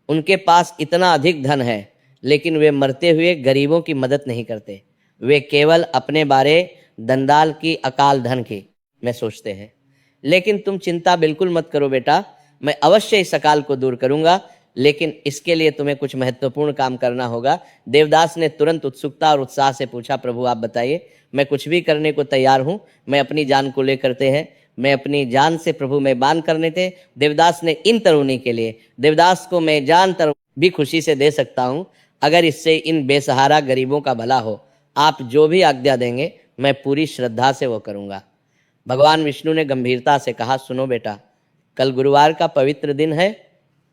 [SPEAKER 1] उनके पास इतना अधिक धन है, लेकिन वे मरते हुए गरीबों की मदद नहीं करते। वे केवल अपने बारे दंदाल की अकाल धन की में सोचते हैं। लेकिन तुम चिंता बिल्कुल मत करो बेटा, मैं अवश्य इस अकाल को दूर करूंगा, लेकिन इसके लिए तुम्हें कुछ महत्वपूर्ण काम करना होगा। देवदास ने तुरंत उत्सुकता और उत्साह से पूछा, प्रभु आप बताइए, मैं कुछ भी करने को तैयार हूँ। मैं अपनी जान को लेकर हैं। मैं अपनी जान से प्रभु मैं बान करने थे। देवदास ने इन तरुणी के लिए, देवदास को मैं जान तर भी खुशी से दे सकता हूँ अगर इससे इन बेसहारा गरीबों का भला हो। आप जो भी आज्ञा देंगे मैं पूरी श्रद्धा से वो करूँगा। भगवान विष्णु ने गंभीरता से कहा, सुनो बेटा, कल गुरुवार का पवित्र दिन है।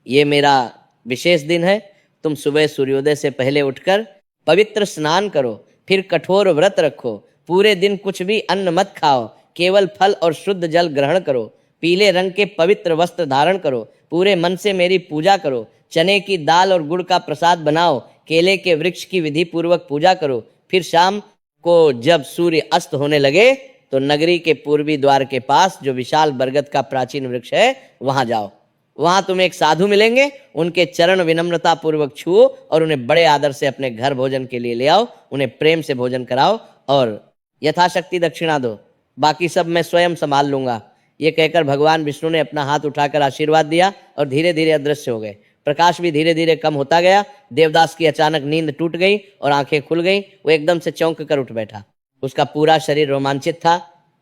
[SPEAKER 1] ये मेरा विशेष दिन है। तुम सुबह सूर्योदय से पहले उठकर पवित्र स्नान करो, फिर कठोर व्रत रखो। पूरे दिन कुछ भी अन्न मत खाओ, केवल फल और शुद्ध जल ग्रहण करो। पीले रंग के पवित्र वस्त्र धारण करो। पूरे मन से मेरी पूजा करो। चने की दाल और गुड़ का प्रसाद बनाओ। केले के वृक्ष की विधि पूर्वक पूजा करो। फिर शाम को जब सूर्य अस्त होने लगे तो नगरी के पूर्वी द्वार के पास जो विशाल बरगद का प्राचीन वृक्ष है वहां जाओ। वहां तुम्हें एक साधु मिलेंगे। उनके चरण विनम्रता पूर्वक छुओ और उन्हें बड़े आदर से अपने घर भोजन के लिए ले आओ। उन्हें प्रेम से भोजन कराओ और यथाशक्ति दक्षिणा दो। बाकी सब मैं स्वयं संभाल लूंगा। ये कहकर भगवान विष्णु ने अपना हाथ उठाकर आशीर्वाद दिया और धीरे धीरे अदृश्य हो गए। प्रकाश भी धीरे धीरे कम होता गया। देवदास की अचानक नींद टूट गई और आंखें खुल गईं। वो एकदम से चौंक कर उठ बैठा। उसका पूरा शरीर रोमांचित था।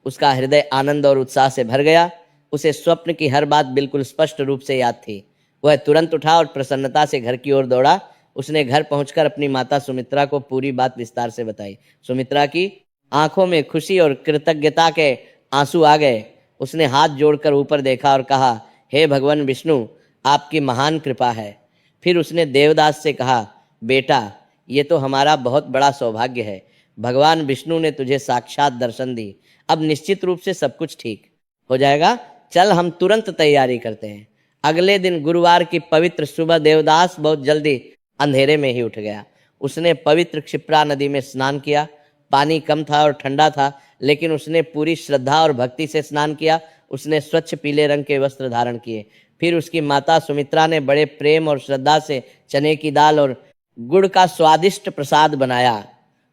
[SPEAKER 1] उसका हृदय आनंद और उत्साह से भर गया। उसे स्वप्न की हर बात बिल्कुल स्पष्ट रूप से याद थी। वह तुरंत उठा और प्रसन्नता से घर की ओर दौड़ा। उसने घर पहुंचकर अपनी माता सुमित्रा को पूरी बात विस्तार से बताई। सुमित्रा की आंखों में खुशी और कृतज्ञता के आंसू आ गए। उसने हाथ जोड़कर ऊपर देखा और कहा, हे भगवान विष्णु, आपकी महान कृपा है। फिर उसने देवदास से कहा, बेटा, ये तो हमारा बहुत बड़ा सौभाग्य है। भगवान विष्णु ने तुझे साक्षात दर्शन दी। अब निश्चित रूप से सब कुछ ठीक हो जाएगा। चल हम तुरंत तैयारी करते हैं। अगले दिन गुरुवार की पवित्र सुबह देवदास बहुत जल्दी अंधेरे में ही उठ गया। उसने पवित्र क्षिप्रा नदी में स्नान किया। पानी कम था और ठंडा था, लेकिन उसने पूरी श्रद्धा और भक्ति से स्नान किया। उसने स्वच्छ पीले रंग के वस्त्र धारण किए। फिर उसकी माता सुमित्रा ने बड़े प्रेम और श्रद्धा से चने की दाल और गुड़ का स्वादिष्ट प्रसाद बनाया।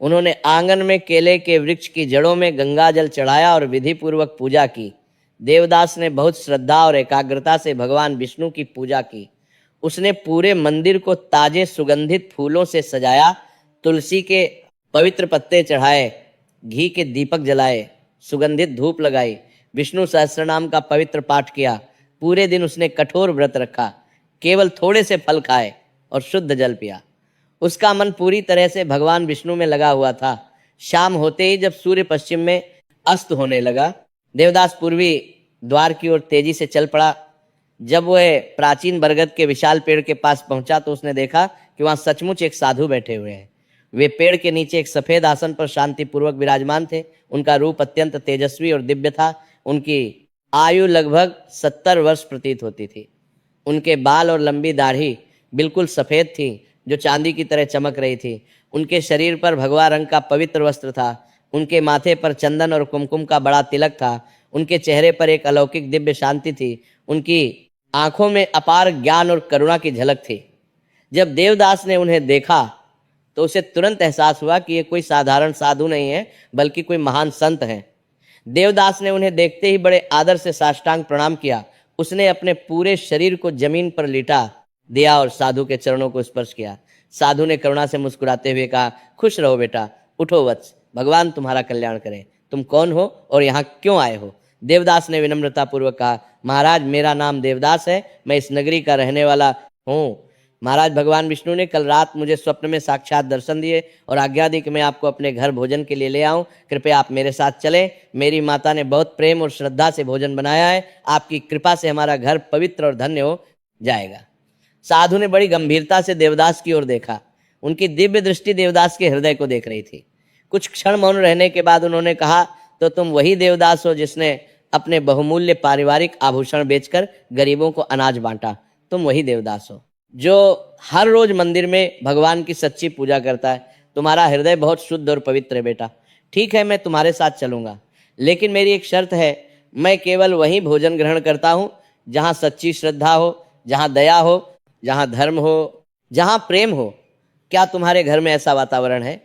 [SPEAKER 1] उन्होंने आंगन में केले के वृक्ष की जड़ों में गंगा जल चढ़ाया और विधि पूर्वक पूजा की। देवदास ने बहुत श्रद्धा और एकाग्रता से भगवान विष्णु की पूजा की। उसने पूरे मंदिर को ताजे सुगंधित फूलों से सजाया। तुलसी के पवित्र पत्ते चढ़ाए, घी के दीपक जलाए, सुगंधित धूप लगाई, विष्णु सहस्त्रनाम का पवित्र पाठ किया। पूरे दिन उसने कठोर व्रत रखा, केवल थोड़े से फल खाए और शुद्ध जल पिया। उसका मन पूरी तरह से भगवान विष्णु में लगा हुआ था। शाम होते ही जब सूर्य पश्चिम में अस्त होने लगा, देवदास पूर्वी द्वार की ओर तेजी से चल पड़ा। जब वह प्राचीन बरगद के विशाल पेड़ के पास पहुंचा तो उसने देखा कि वहां सचमुच एक साधु बैठे हुए हैं। वे पेड़ के नीचे एक सफेद आसन पर शांतिपूर्वक विराजमान थे। उनका रूप अत्यंत तेजस्वी और दिव्य था। उनकी आयु लगभग 70 वर्ष प्रतीत होती थी। उनके बाल और लंबी दाढ़ी बिल्कुल सफेद थी, जो चांदी की तरह चमक रही थी। उनके शरीर पर भगवा रंग का पवित्र वस्त्र था। उनके माथे पर चंदन और कुमकुम का बड़ा तिलक था। उनके चेहरे पर एक अलौकिक दिव्य शांति थी। उनकी आंखों में अपार ज्ञान और करुणा की झलक थी। जब देवदास ने उन्हें देखा तो उसे तुरंत एहसास हुआ कि ये कोई साधारण साधु नहीं है, बल्कि कोई महान संत हैं। देवदास ने उन्हें देखते ही बड़े आदर से साष्टांग प्रणाम किया। उसने अपने पूरे शरीर को जमीन पर लिटा दिया और साधु के चरणों को स्पर्श किया। साधु ने करुणा से मुस्कुराते हुए कहा, खुश रहो बेटा, उठो वत्स, भगवान तुम्हारा कल्याण करें। तुम कौन हो और यहाँ क्यों आए हो? देवदास ने विनम्रता पूर्वक कहा, महाराज मेरा नाम देवदास है, मैं इस नगरी का रहने वाला हूँ। महाराज भगवान विष्णु ने कल रात मुझे स्वप्न में साक्षात दर्शन दिए और आज्ञा दी कि मैं आपको अपने घर भोजन के लिए ले आऊं। कृपया आप मेरे साथ चलें। मेरी माता ने बहुत प्रेम और श्रद्धा से भोजन बनाया है। आपकी कृपा से हमारा घर पवित्र और धन्य हो जाएगा। साधु ने बड़ी गंभीरता से देवदास की ओर देखा। उनकी दिव्य दृष्टि देवदास के हृदय को देख रही थी। कुछ क्षण मौन रहने के बाद उन्होंने कहा, तो तुम वही देवदास हो जिसने अपने बहुमूल्य पारिवारिक आभूषण बेचकर गरीबों को अनाज बांटा। तुम वही देवदास हो जो हर रोज मंदिर में भगवान की सच्ची पूजा करता है। तुम्हारा हृदय बहुत शुद्ध और पवित्र है बेटा। ठीक है, मैं तुम्हारे साथ चलूंगा, लेकिन मेरी एक शर्त है। मैं केवल वही भोजन ग्रहण करता हूँ जहाँ सच्ची श्रद्धा हो, जहाँ दया हो, जहाँ धर्म हो, जहाँ प्रेम हो। क्या तुम्हारे घर में ऐसा वातावरण है?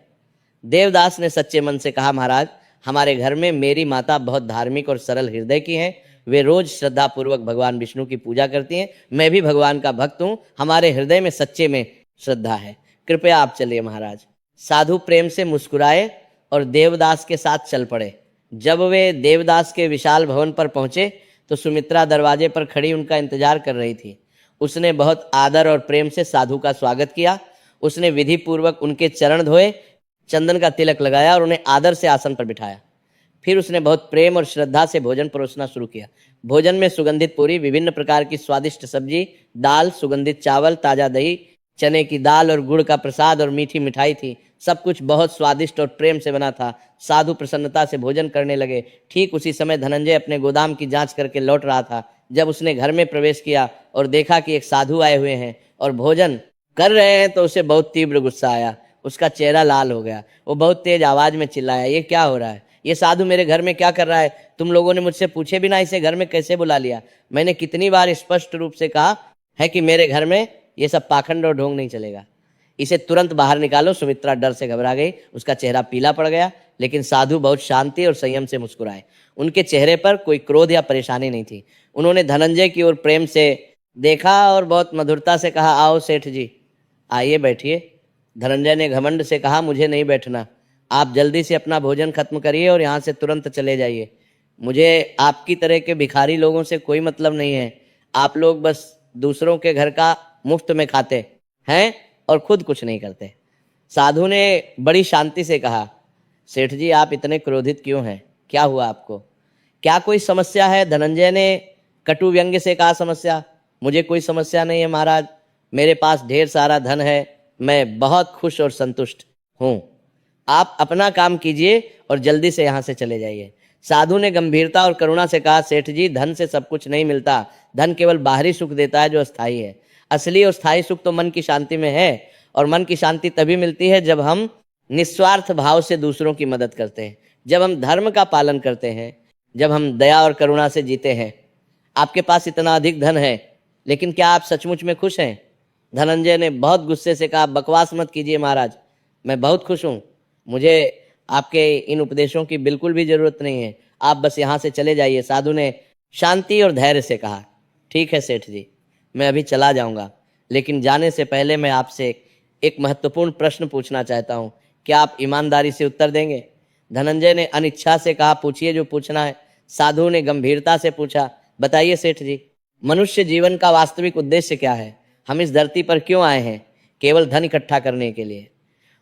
[SPEAKER 1] देवदास ने सच्चे मन से कहा, महाराज हमारे घर में मेरी माता बहुत धार्मिक और सरल हृदय की हैं। वे रोज श्रद्धा पूर्वक भगवान विष्णु की पूजा करती हैं। मैं भी भगवान का भक्त हूँ। हमारे हृदय में सच्चे में श्रद्धा है। कृपया आप चलिए महाराज। साधु प्रेम से मुस्कुराए और देवदास के साथ चल पड़े। जब वे देवदास के विशाल भवन पर पहुंचे तो सुमित्रा दरवाजे पर खड़ी उनका इंतजार कर रही थी। उसने बहुत आदर और प्रेम से साधु का स्वागत किया। उसने विधि पूर्वक उनके चरण धोए, चंदन का तिलक लगाया और उन्हें आदर से आसन पर बिठाया। फिर उसने बहुत प्रेम और श्रद्धा से भोजन परोसना शुरू किया। भोजन में सुगंधित पूरी, विभिन्न प्रकार की स्वादिष्ट सब्जी, दाल, सुगंधित चावल, ताजा दही, चने की दाल और गुड़ का प्रसाद और मीठी मिठाई थी। सब कुछ बहुत स्वादिष्ट और प्रेम से बना था। साधु प्रसन्नता से भोजन करने लगे। ठीक उसी समय धनंजय अपने गोदाम की जांच करके लौट रहा था। जब उसने घर में प्रवेश किया और देखा कि एक साधु आए हुए हैं और भोजन कर रहे हैं तो उसे बहुत तीव्र गुस्सा आया। उसका चेहरा लाल हो गया। वो बहुत तेज आवाज में चिल्लाया, ये क्या हो रहा है? ये साधु मेरे घर में क्या कर रहा है? तुम लोगों ने मुझसे पूछे बिना इसे घर में कैसे बुला लिया? मैंने कितनी बार स्पष्ट रूप से कहा है कि मेरे घर में ये सब पाखंड और ढोंग नहीं चलेगा। इसे तुरंत बाहर निकालो। सुमित्रा डर से घबरा गई। उसका चेहरा पीला पड़ गया, लेकिन साधु बहुत शांति और संयम से मुस्कुराए। उनके चेहरे पर कोई क्रोध या परेशानी नहीं थी। उन्होंने धनंजय की ओर प्रेम से देखा और बहुत मधुरता से कहा, आओ सेठ जी, आइए बैठिए। धनंजय ने घमंड से कहा, मुझे नहीं बैठना। आप जल्दी से अपना भोजन खत्म करिए और यहाँ से तुरंत चले जाइए। मुझे आपकी तरह के भिखारी लोगों से कोई मतलब नहीं है। आप लोग बस दूसरों के घर का मुफ्त में खाते हैं और खुद कुछ नहीं करते। साधु ने बड़ी शांति से कहा, सेठ जी आप इतने क्रोधित क्यों हैं? क्या हुआ आपको? क्या कोई समस्या है? धनंजय ने कटु व्यंग्य से कहा, समस्या? मुझे कोई समस्या नहीं है महाराज। मेरे पास ढेर सारा धन है। मैं बहुत खुश और संतुष्ट हूँ। आप अपना काम कीजिए और जल्दी से यहाँ से चले जाइए। साधु ने गंभीरता और करुणा से कहा, सेठ जी धन से सब कुछ नहीं मिलता। धन केवल बाहरी सुख देता है जो अस्थायी है। असली और स्थायी सुख तो मन की शांति में है, और मन की शांति तभी मिलती है जब हम निस्वार्थ भाव से दूसरों की मदद करते हैं, जब हम धर्म का पालन करते हैं, जब हम दया और करुणा से जीते हैं। आपके पास इतना अधिक धन है, लेकिन क्या आप सचमुच में खुश हैं? धनंजय ने बहुत गुस्से से कहा, बकवास मत कीजिए महाराज, मैं बहुत खुश हूँ। मुझे आपके इन उपदेशों की बिल्कुल भी जरूरत नहीं है। आप बस यहाँ से चले जाइए। साधु ने शांति और धैर्य से कहा, ठीक है सेठ जी, मैं अभी चला जाऊंगा, लेकिन जाने से पहले मैं आपसे एक महत्वपूर्ण प्रश्न पूछना चाहता हूँ। क्या आप ईमानदारी से उत्तर देंगे? धनंजय ने अनिच्छा से कहा, पूछिए जो पूछना है। साधु ने गंभीरता से पूछा, बताइए सेठ जी, मनुष्य जीवन का वास्तविक उद्देश्य क्या है? हम इस धरती पर क्यों आए हैं? केवल धन इकट्ठा करने के लिए।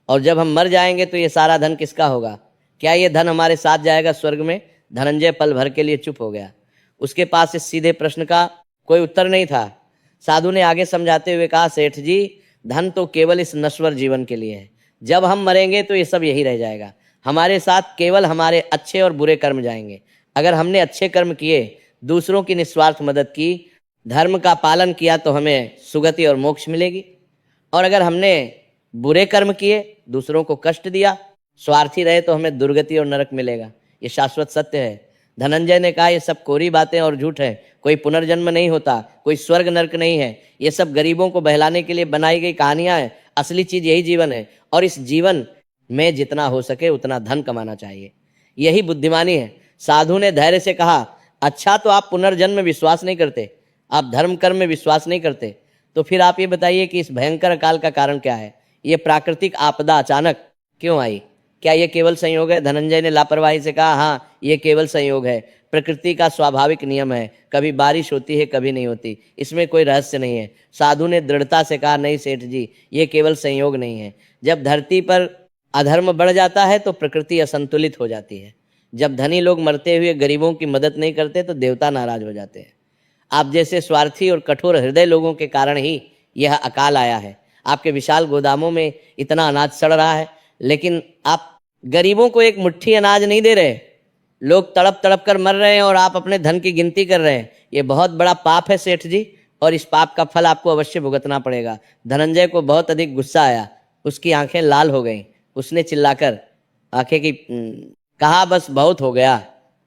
[SPEAKER 1] और जब हम मर जाएंगे तो ये सारा धन किसका होगा? क्या ये धन हमारे साथ जाएगा स्वर्ग में? धनंजय पल भर के लिए चुप हो गया। उसके पास इस सीधे प्रश्न का कोई उत्तर नहीं था। साधु ने आगे समझाते हुए कहा, सेठ जी, धन तो केवल इस नश्वर जीवन के लिए है। जब हम मरेंगे तो ये सब यही रह जाएगा। हमारे साथ केवल हमारे अच्छे और बुरे कर्म जाएंगे। अगर हमने अच्छे कर्म किए, दूसरों की निस्वार्थ मदद की, धर्म का पालन किया तो हमें सुगति और मोक्ष मिलेगी। और अगर हमने बुरे कर्म किए, दूसरों को कष्ट दिया, स्वार्थी रहे तो हमें दुर्गति और नरक मिलेगा। ये शाश्वत सत्य है। धनंजय ने कहा, ये सब कोरी बातें और झूठ है। कोई पुनर्जन्म नहीं होता, कोई स्वर्ग नरक नहीं है। ये सब गरीबों को बहलाने के लिए बनाई गई कहानियां हैं। असली चीज यही जीवन है, और इस जीवन में जितना हो सके उतना धन कमाना चाहिए। यही बुद्धिमानी है। साधु ने धैर्य से कहा, अच्छा, तो आप पुनर्जन्म में विश्वास नहीं करते, आप धर्म कर्म में विश्वास नहीं करते, तो फिर आप ये बताइए कि इस भयंकर अकाल का कारण क्या है? ये प्राकृतिक आपदा अचानक क्यों आई? क्या ये केवल संयोग है? धनंजय ने लापरवाही से कहा, हाँ, ये केवल संयोग है। प्रकृति का स्वाभाविक नियम है, कभी बारिश होती है, कभी नहीं होती। इसमें कोई रहस्य नहीं है। साधु ने दृढ़ता से कहा, नहीं सेठ जी, ये केवल संयोग नहीं है। जब धरती पर अधर्म बढ़ जाता है तो प्रकृति असंतुलित हो जाती है। जब धनी लोग मरते हुए गरीबों की मदद नहीं करते तो देवता नाराज हो जाते हैं। आप जैसे स्वार्थी और कठोर हृदय लोगों के कारण ही यह अकाल आया है। आपके विशाल गोदामों में इतना अनाज सड़ रहा है, लेकिन आप गरीबों को एक मुट्ठी अनाज नहीं दे रहे। लोग तड़प तड़प कर मर रहे हैं और आप अपने धन की गिनती कर रहे हैं। ये बहुत बड़ा पाप है सेठ जी, और इस पाप का फल आपको अवश्य भुगतना पड़ेगा। धनंजय को बहुत अधिक गुस्सा आया, उसकी आंखें लाल हो गईं। उसने चिल्लाकर कहा, बस बहुत हो गया,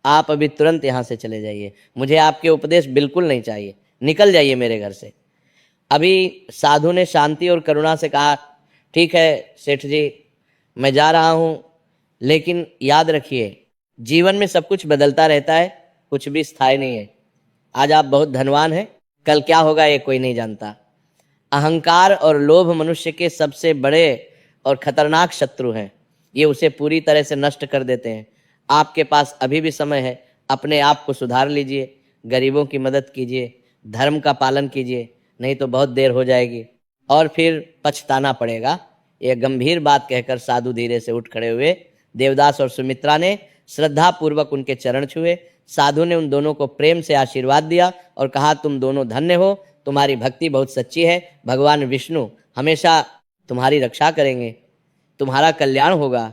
[SPEAKER 1] आप अभी तुरंत यहाँ से चले जाइए। मुझे आपके उपदेश बिल्कुल नहीं चाहिए, निकल जाइए मेरे घर से। अभी साधु ने शांति और करुणा से कहा, ठीक है सेठ जी, मैं जा रहा हूँ, लेकिन याद रखिए, जीवन में सब कुछ बदलता रहता है, कुछ भी स्थायी नहीं है। आज आप बहुत धनवान हैं, कल क्या होगा ये कोई नहीं जानता। अहंकार और लोभ मनुष्य के सबसे बड़े और खतरनाक शत्रु हैं। ये उसे पूरी तरह से नष्ट कर देते हैं। आपके पास अभी भी समय है, अपने आप को सुधार लीजिए, गरीबों की मदद कीजिए, धर्म का पालन कीजिए, नहीं तो बहुत देर हो जाएगी और फिर पछताना पड़ेगा। यह गंभीर बात कहकर साधु धीरे से उठ खड़े हुए। देवदास और सुमित्रा ने श्रद्धा पूर्वक उनके चरण छुए। साधु ने उन दोनों को प्रेम से आशीर्वाद दिया और कहा, तुम दोनों धन्य हो, तुम्हारी भक्ति बहुत सच्ची है। भगवान विष्णु हमेशा तुम्हारी रक्षा करेंगे, तुम्हारा कल्याण होगा।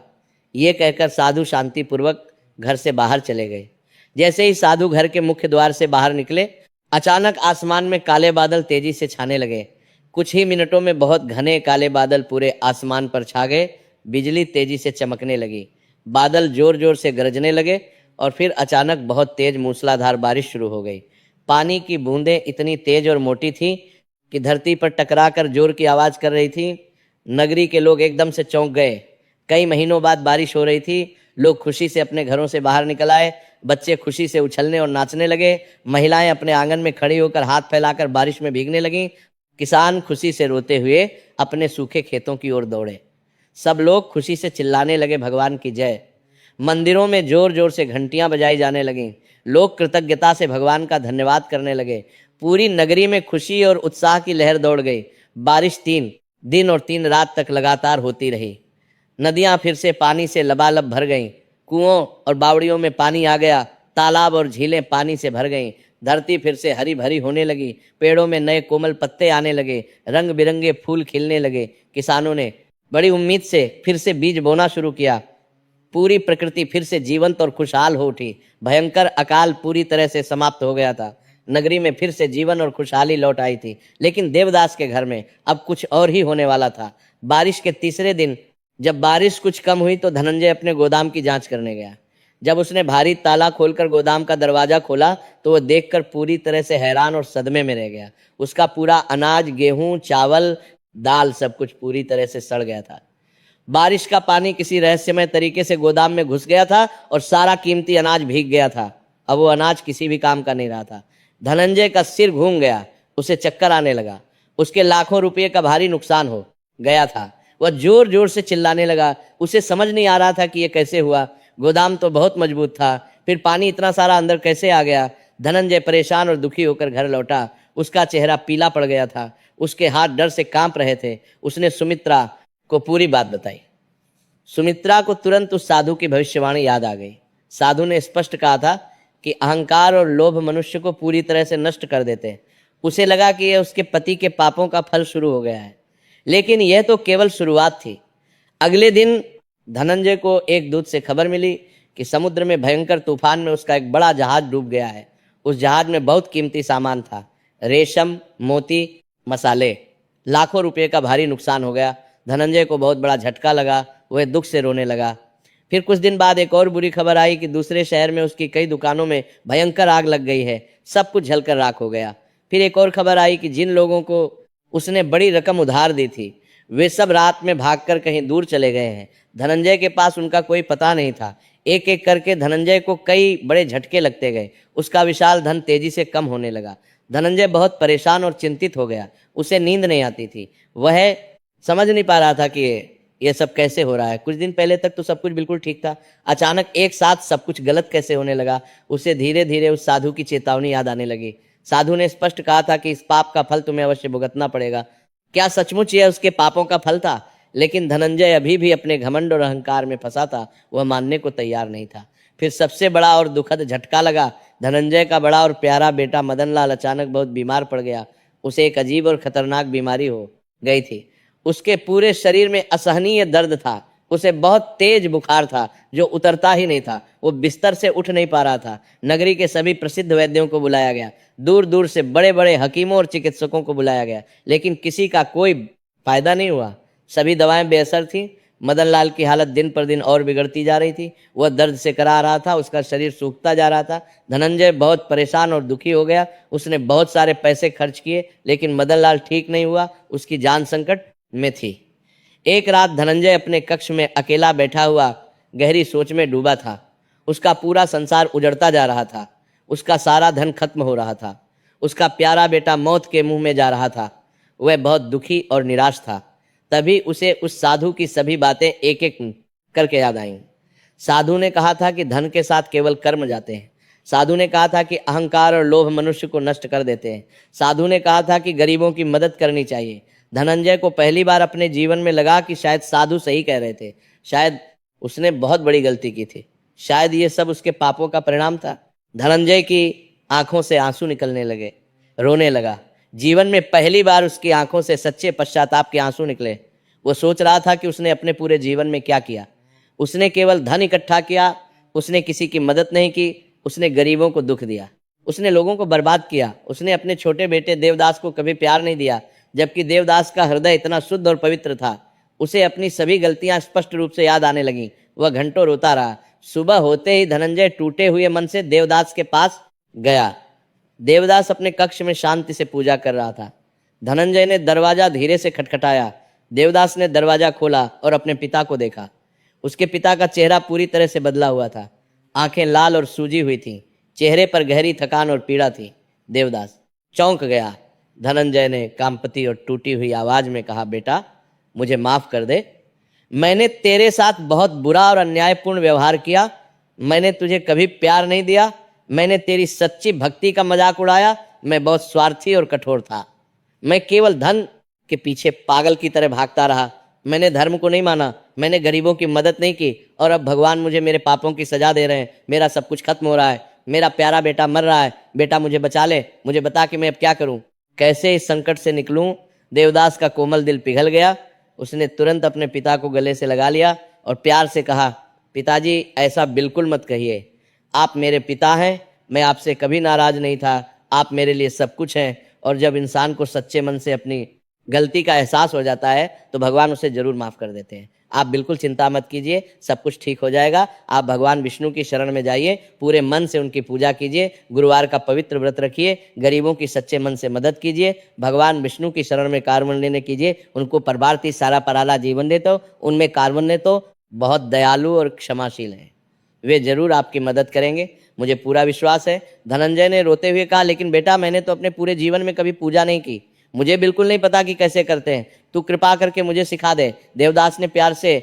[SPEAKER 1] ये कहकर साधु शांतिपूर्वक घर से बाहर चले गए। जैसे ही साधु घर के मुख्य द्वार से बाहर निकले, अचानक आसमान में काले बादल तेजी से छाने लगे। कुछ ही मिनटों में बहुत घने काले बादल पूरे आसमान पर छा गए। बिजली तेजी से चमकने लगी, बादल जोर जोर से गरजने लगे और फिर अचानक बहुत तेज मूसलाधार बारिश शुरू हो गई। पानी की बूंदें इतनी तेज और मोटी थी कि धरती पर टकराकर जोर की आवाज कर रही थी। नगरी के लोग एकदम से चौंक गए। कई महीनों बाद बारिश हो रही थी। लोग खुशी से अपने घरों से बाहर निकल आए। बच्चे खुशी से उछलने और नाचने लगे। महिलाएं अपने आंगन में खड़ी होकर हाथ फैलाकर बारिश में भीगने लगीं। किसान खुशी से रोते हुए अपने सूखे खेतों की ओर दौड़े। सब लोग खुशी से चिल्लाने लगे, भगवान की जय। मंदिरों में जोर जोर से घंटियां बजाई जाने लगीं। लोग कृतज्ञता से भगवान का धन्यवाद करने लगे। पूरी नगरी में खुशी और उत्साह की लहर दौड़ गई। बारिश 3 दिन और 3 रात तक लगातार होती रही। नदियां फिर से पानी से लबालब भर गईं। कुओं और बावड़ियों में पानी आ गया। तालाब और झीलें पानी से भर गईं। धरती फिर से हरी भरी होने लगी। पेड़ों में नए कोमल पत्ते आने लगे। रंग बिरंगे फूल खिलने लगे। किसानों ने बड़ी उम्मीद से फिर से बीज बोना शुरू किया। पूरी प्रकृति फिर से जीवंत और खुशहाल हो उठी। भयंकर अकाल पूरी तरह से समाप्त हो गया था। नगरी में फिर से जीवन और खुशहाली लौट आई थी। लेकिन देवदास के घर में अब कुछ और ही होने वाला था। बारिश के तीसरे दिन जब बारिश कुछ कम हुई तो धनंजय अपने गोदाम की जांच करने गया। जब उसने भारी ताला खोलकर गोदाम का दरवाजा खोला तो वह देखकर पूरी तरह से हैरान और सदमे में रह गया। उसका पूरा अनाज, गेहूं, चावल, दाल सब कुछ पूरी तरह से सड़ गया था। बारिश का पानी किसी रहस्यमय तरीके से गोदाम में घुस गया था और सारा कीमती अनाज भीग गया था। अब वो अनाज किसी भी काम का नहीं रहा था। धनंजय का सिर घूम गया, उसे चक्कर आने लगा। उसके लाखों रुपये का भारी नुकसान हो गया था। वह जोर जोर से चिल्लाने लगा। उसे समझ नहीं आ रहा था कि यह कैसे हुआ। गोदाम तो बहुत मजबूत था, फिर पानी इतना सारा अंदर कैसे आ गया। धनंजय परेशान और दुखी होकर घर लौटा। उसका चेहरा पीला पड़ गया था, उसके हाथ डर से कांप रहे थे। उसने सुमित्रा को पूरी बात बताई। सुमित्रा को तुरंत उस साधु की भविष्यवाणी याद आ गई। साधु ने स्पष्ट कहा था कि अहंकार और लोभ मनुष्य को पूरी तरह से नष्ट कर देते हैं। उसे लगा कि यह उसके पति के पापों का फल शुरू हो गया है, लेकिन यह तो केवल शुरुआत थी। अगले दिन धनंजय को एक दूत से खबर मिली कि समुद्र में भयंकर तूफान में उसका एक बड़ा जहाज डूब गया है। उस जहाज में बहुत कीमती सामान था, रेशम, मोती, मसाले। लाखों रुपए का भारी नुकसान हो गया। धनंजय को बहुत बड़ा झटका लगा, वह दुख से रोने लगा। फिर कुछ दिन बाद एक और बुरी खबर आई कि दूसरे शहर में उसकी कई दुकानों में भयंकर आग लग गई है, सब कुछ जलकर राख हो गया। फिर एक और खबर आई कि जिन लोगों को उसने बड़ी रकम उधार दी थी, वे सब रात में भागकर कहीं दूर चले गए हैं। धनंजय के पास उनका कोई पता नहीं था। एक एक करके धनंजय को कई बड़े झटके लगते गए। उसका विशाल धन तेजी से कम होने लगा। धनंजय बहुत परेशान और चिंतित हो गया। उसे नींद नहीं आती थी। वह समझ नहीं पा रहा था कि ये सब कैसे हो रहा है। कुछ दिन पहले तक तो सब कुछ बिल्कुल ठीक था, अचानक एक साथ सब कुछ गलत कैसे होने लगा। उसे धीरे धीरे उस साधु की चेतावनी याद आने लगी। साधु ने स्पष्ट कहा था कि इस पाप का फल तुम्हें अवश्य भुगतना पड़ेगा। क्या सचमुच यह उसके पापों का फल था? लेकिन धनंजय अभी भी अपने घमंड और अहंकार में फंसा था। वह मानने को तैयार नहीं था। फिर सबसे बड़ा और दुखद झटका लगा। धनंजय का बड़ा और प्यारा बेटा मदनलाल अचानक बहुत बीमार पड़ गया। उसे एक अजीब और खतरनाक बीमारी हो गई थी। उसके पूरे शरीर में असहनीय दर्द था। उसे बहुत तेज बुखार था जो उतरता ही नहीं था। वो बिस्तर से उठ नहीं पा रहा था। नगरी के सभी प्रसिद्ध वैद्यों को बुलाया गया, दूर दूर से बड़े बड़े हकीमों और चिकित्सकों को बुलाया गया, लेकिन किसी का कोई फायदा नहीं हुआ। सभी दवाएं बेअसर थीं। मदनलाल की हालत दिन पर दिन और बिगड़ती जा रही थी। वह दर्द से करा रहा था, उसका शरीर सूखता जा रहा था। धनंजय बहुत परेशान और दुखी हो गया। उसने बहुत सारे पैसे खर्च किए, लेकिन मदनलाल ठीक नहीं हुआ। उसकी जान संकट में थी। एक रात धनंजय अपने कक्ष में अकेला बैठा हुआ गहरी सोच में डूबा था। उसका पूरा संसार उजड़ता जा रहा था। उसका सारा धन खत्म हो रहा था। उसका प्यारा बेटा मौत के मुंह में जा रहा था। वह बहुत दुखी और निराश था। तभी उसे उस साधु की सभी बातें एक एक करके याद आईं। साधु ने कहा था कि धन के साथ केवल कर्म जाते हैं। साधु ने कहा था कि अहंकार और लोभ मनुष्य को नष्ट कर देते हैं। साधु ने कहा था कि गरीबों की मदद करनी चाहिए। धनंजय को पहली बार अपने जीवन में लगा कि शायद साधु सही कह रहे थे। शायद उसने बहुत बड़ी गलती की थी। शायद ये सब उसके पापों का परिणाम था। धनंजय की आंखों से आंसू निकलने लगे, रोने लगा। जीवन में पहली बार उसकी आंखों से सच्चे पश्चाताप के आंसू निकले। वो सोच रहा था कि उसने अपने पूरे जीवन में क्या किया। उसने केवल धन इकट्ठा किया, उसने किसी की मदद नहीं की, उसने गरीबों को दुख दिया, उसने लोगों को बर्बाद किया। उसने अपने छोटे बेटे देवदास को कभी प्यार नहीं दिया, जबकि देवदास का हृदय इतना शुद्ध और पवित्र था। उसे अपनी सभी गलतियां स्पष्ट रूप से याद आने लगीं। वह घंटों रोता रहा। सुबह होते ही धनंजय टूटे हुए मन से देवदास के पास गया। देवदास अपने कक्ष में शांति से पूजा कर रहा था। धनंजय ने दरवाजा धीरे से खटखटाया। देवदास ने दरवाजा खोला और अपने पिता को देखा। उसके पिता का चेहरा पूरी तरह से बदला हुआ था। आंखें लाल और सूजी हुई थीं। चेहरे पर गहरी थकान और पीड़ा थी। देवदास चौंक गया। धनंजय ने कांपती और टूटी हुई आवाज में कहा, बेटा, मुझे माफ कर दे। मैंने तेरे साथ बहुत बुरा और अन्यायपूर्ण व्यवहार किया। मैंने तुझे कभी प्यार नहीं दिया। मैंने तेरी सच्ची भक्ति का मजाक उड़ाया। मैं बहुत स्वार्थी और कठोर था। मैं केवल धन के पीछे पागल की तरह भागता रहा। मैंने धर्म को नहीं माना। मैंने गरीबों की मदद नहीं की। और अब भगवान मुझे मेरे पापों की सजा दे रहे हैं। मेरा सब कुछ खत्म हो रहा है। मेरा प्यारा बेटा मर रहा है। बेटा, मुझे बचा ले। मुझे बता कि मैं अब क्या करूं, कैसे इस संकट से निकलूं। देवदास का कोमल दिल पिघल गया। उसने तुरंत अपने पिता को गले से लगा लिया और प्यार से कहा, पिताजी, ऐसा बिल्कुल मत कहिए। आप मेरे पिता हैं। मैं आपसे कभी नाराज नहीं था। आप मेरे लिए सब कुछ हैं। और जब इंसान को सच्चे मन से अपनी गलती का एहसास हो जाता है तो भगवान उसे जरूर माफ कर देते हैं। आप बिल्कुल चिंता मत कीजिए, सब कुछ ठीक हो जाएगा। आप भगवान विष्णु की शरण में जाइए, पूरे मन से उनकी पूजा कीजिए, गुरुवार का पवित्र व्रत रखिए, गरीबों की सच्चे मन से मदद कीजिए, भगवान विष्णु की शरण में कार्वण्य कीजिए। उनको परमार्थी सारा पराला जीवन देते हो, उनमें कार्वण्य तो बहुत दयालु और क्षमाशील हैं। वे जरूर आपकी मदद करेंगे, मुझे पूरा विश्वास है। धनंजय ने रोते हुए कहा, लेकिन बेटा, मैंने तो अपने पूरे जीवन में कभी पूजा नहीं की। मुझे बिल्कुल नहीं पता कि कैसे करते हैं। तू कृपा करके मुझे सिखा दे। देवदास ने प्यार से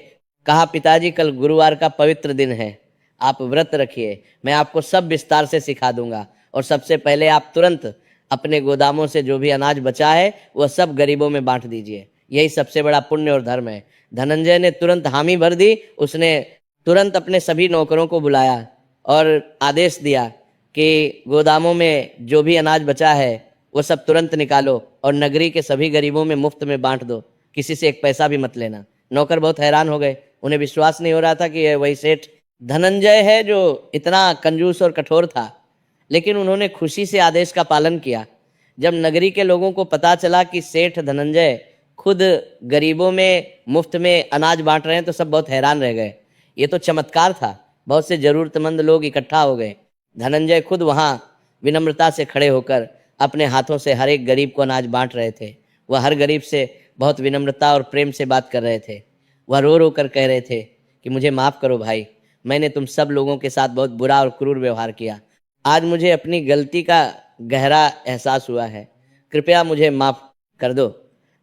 [SPEAKER 1] कहा, पिताजी, कल गुरुवार का पवित्र दिन है। आप व्रत रखिए। मैं आपको सब विस्तार से सिखा दूंगा। और सबसे पहले आप तुरंत अपने गोदामों से जो भी अनाज बचा है वह सब गरीबों में बांट दीजिए। यही सबसे बड़ा पुण्य और धर्म है। धनंजय ने तुरंत हामी भर दी। उसने तुरंत अपने सभी नौकरों को बुलाया। और आदेश दिया कि गोदामों में जो भी अनाज बचा है वो सब तुरंत निकालो और नगरी के सभी गरीबों में मुफ्त में बांट दो, किसी से एक पैसा भी मत लेना। नौकर बहुत हैरान हो गए, उन्हें विश्वास नहीं हो रहा था कि ये वही सेठ धनंजय है जो इतना कंजूस और कठोर था। लेकिन उन्होंने खुशी से आदेश का पालन किया। जब नगरी के लोगों को पता चला कि सेठ धनंजय खुद गरीबों में मुफ्त में अनाज बांट रहे हैं तो सब बहुत हैरान रह गए। ये तो चमत्कार था। बहुत से जरूरतमंद लोग इकट्ठा हो गए। धनंजय खुद वहाँ विनम्रता से खड़े होकर अपने हाथों से हर एक गरीब को अनाज बांट रहे थे। वह हर गरीब से बहुत विनम्रता और प्रेम से बात कर रहे थे। वह रो रो कर कह रहे थे कि मुझे माफ़ करो भाई, मैंने तुम सब लोगों के साथ बहुत बुरा और क्रूर व्यवहार किया। आज मुझे अपनी गलती का गहरा एहसास हुआ है, कृपया मुझे माफ़ कर दो।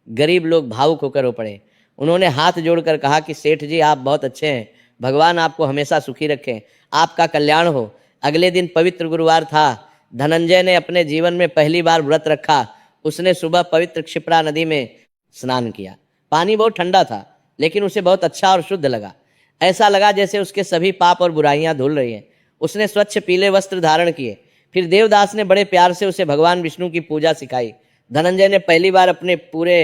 [SPEAKER 1] गरीब लोग भावुक होकर हो पड़े। उन्होंने हाथ जोड़कर कहा कि सेठ जी आप बहुत अच्छे हैं, भगवान आपको हमेशा सुखी रखें, आपका कल्याण हो। अगले दिन पवित्र गुरुवार था। धनंजय ने अपने जीवन में पहली बार व्रत रखा। उसने सुबह पवित्र क्षिप्रा नदी में स्नान किया। पानी बहुत ठंडा था लेकिन उसे बहुत अच्छा और शुद्ध लगा। ऐसा लगा जैसे उसके सभी पाप और बुराइयां धुल रही हैं। उसने स्वच्छ पीले वस्त्र धारण किए। फिर देवदास ने बड़े प्यार से उसे भगवान विष्णु की पूजा सिखाई। धनंजय ने पहली बार अपने पूरे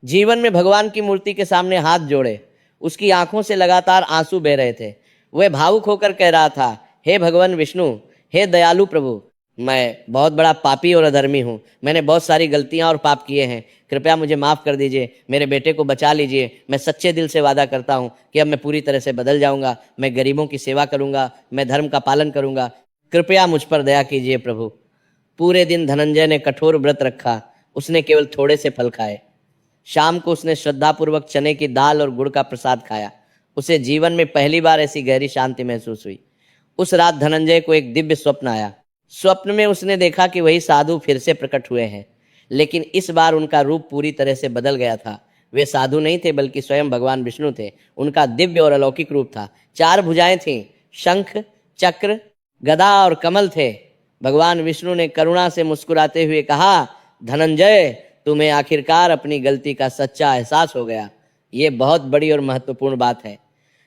[SPEAKER 1] जीवन में भगवान की मूर्ति के सामने हाथ जोड़े। उसकी आंखों से लगातार आंसू बह रहे थे। वह भावुक होकर कह रहा था, हे भगवान विष्णु, हे दयालु प्रभु, मैं बहुत बड़ा पापी और अधर्मी हूँ। मैंने बहुत सारी गलतियाँ और पाप किए हैं, कृपया मुझे माफ़ कर दीजिए, मेरे बेटे को बचा लीजिए। मैं सच्चे दिल से वादा करता हूँ कि अब मैं पूरी तरह से बदल जाऊँगा। मैं गरीबों की सेवा करूँगा, मैं धर्म का पालन करूँगा, कृपया मुझ पर दया कीजिए प्रभु। पूरे दिन धनंजय ने कठोर व्रत रखा। उसने केवल थोड़े से फल खाए। शाम को उसने श्रद्धापूर्वक चने की दाल और गुड़ का प्रसाद खाया। उसे जीवन में पहली बार ऐसी गहरी शांति महसूस हुई। उस रात धनंजय को एक दिव्य स्वप्न आया। स्वप्न में उसने देखा कि वही साधु फिर से प्रकट हुए हैं, लेकिन इस बार उनका रूप पूरी तरह से बदल गया था। वे साधु नहीं थे बल्कि स्वयं भगवान विष्णु थे। उनका दिव्य और अलौकिक रूप था। 4 भुजाएं थीं, शंख, चक्र, गदा और कमल थे। भगवान विष्णु ने करुणा से मुस्कुराते हुए कहा, धनंजय, तुम्हें आखिरकार अपनी गलती का सच्चा एहसास हो गया। ये बहुत बड़ी और महत्वपूर्ण बात है।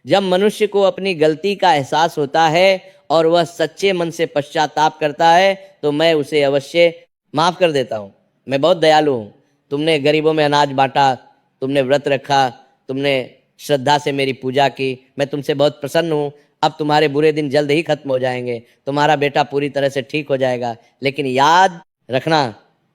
[SPEAKER 1] जब मनुष्य को अपनी गलती का एहसास होता है और वह सच्चे मन से पश्चाताप करता है तो मैं उसे अवश्य माफ कर देता हूँ। मैं बहुत दयालु हूँ। तुमने गरीबों में अनाज बांटा, तुमने व्रत रखा, तुमने श्रद्धा से मेरी पूजा की, मैं तुमसे बहुत प्रसन्न हूँ। अब तुम्हारे बुरे दिन जल्द ही खत्म हो जाएंगे, तुम्हारा बेटा पूरी तरह से ठीक हो जाएगा। लेकिन याद रखना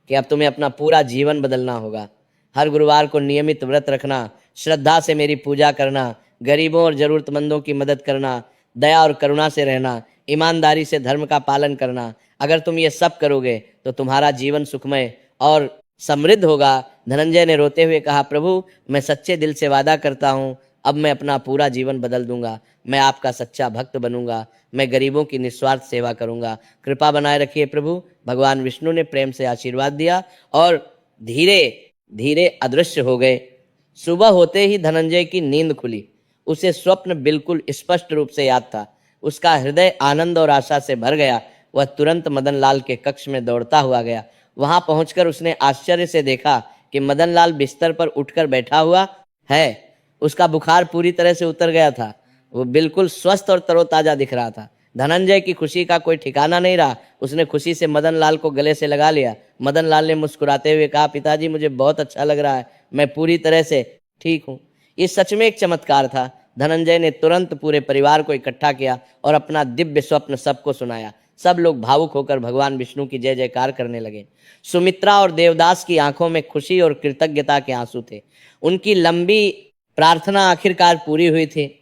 [SPEAKER 1] कि अब तुम्हें अपना पूरा जीवन बदलना होगा। हर गुरुवार को नियमित व्रत रखना, श्रद्धा से मेरी पूजा करना, गरीबों और जरूरतमंदों की मदद करना, दया और करुणा से रहना, ईमानदारी से धर्म का पालन करना। अगर तुम ये सब करोगे तो तुम्हारा जीवन सुखमय और समृद्ध होगा। धनंजय ने रोते हुए कहा, प्रभु, मैं सच्चे दिल से वादा करता हूँ, अब मैं अपना पूरा जीवन बदल दूंगा। मैं आपका सच्चा भक्त बनूंगा। मैं गरीबों की निस्वार्थ सेवा करूंगा। कृपा बनाए रखिए प्रभु। भगवान विष्णु ने प्रेम से आशीर्वाद दिया और धीरे धीरे अदृश्य हो गए। सुबह होते ही धनंजय की नींद खुली। उसे स्वप्न बिल्कुल स्पष्ट रूप से याद था। उसका हृदय आनंद और आशा से भर गया। वह तुरंत मदन लाल के कक्ष में दौड़ता हुआ गया। वहां पहुंचकर उसने आश्चर्य से देखा कि मदन लाल बिस्तर पर उठकर बैठा हुआ है। उसका बुखार पूरी तरह से उतर गया था। वो बिल्कुल स्वस्थ और तरोताजा दिख रहा था। धनंजय की खुशी का कोई ठिकाना नहीं रहा। उसने खुशी से मदन लाल को गले से लगा लिया। मदन लाल ने मुस्कुराते हुए कहा, पिताजी, मुझे बहुत अच्छा लग रहा है, मैं पूरी तरह से ठीक हूँ। ये सच में एक चमत्कार था। धनंजय ने तुरंत पूरे परिवार को इकट्ठा किया और अपना दिव्य स्वप्न सबको सुनाया। सब लोग भावुक होकर भगवान विष्णु की जय जयकार करने लगे। सुमित्रा और देवदास की आंखों में खुशी और कृतज्ञता के आंसू थे। उनकी लंबी प्रार्थना आखिरकार पूरी हुई थी।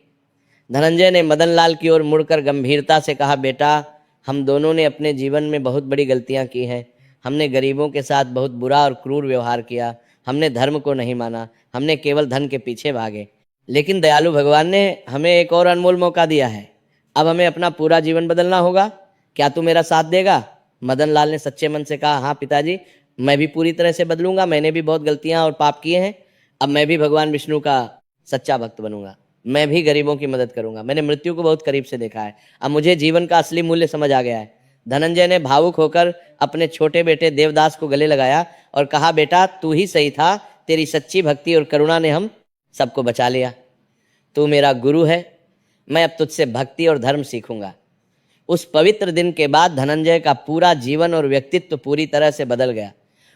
[SPEAKER 1] धनंजय ने मदन लाल की ओर मुड़कर गंभीरता से कहा, बेटा, हम दोनों ने अपने जीवन में बहुत बड़ी गलतियां की हैं। हमने गरीबों के साथ बहुत बुरा और क्रूर व्यवहार किया। हमने धर्म को नहीं माना। हमने केवल धन के पीछे भागे। लेकिन दयालु भगवान ने हमें एक और अनमोल मौका दिया है। अब हमें अपना पूरा जीवन बदलना होगा। क्या तू मेरा साथ देगा? मदन लाल ने सच्चे मन से कहा, हाँ पिताजी, मैं भी पूरी तरह से बदलूंगा। मैंने भी बहुत गलतियां और पाप किए हैं। अब मैं भी भगवान विष्णु का सच्चा भक्त बनूंगा। मैं भी गरीबों की मदद करूंगा। मैंने मृत्यु को बहुत करीब से देखा है। अब मुझे जीवन का असली मूल्य समझ आ गया है। धनंजय ने भावुक होकर अपने छोटे बेटे देवदास को गले लगाया और कहा, बेटा, तू ही सही था। तेरी सच्ची भक्ति और करुणा ने हम सबको बचा लिया। तू मेरा गुरु है। मैं अब तुझसे भक्ति और धर्म सीखूंगा। उस पवित्र दिन के बाद धनंजय का पूरा जीवन और व्यक्तित्व पूरी तरह से बदल गया।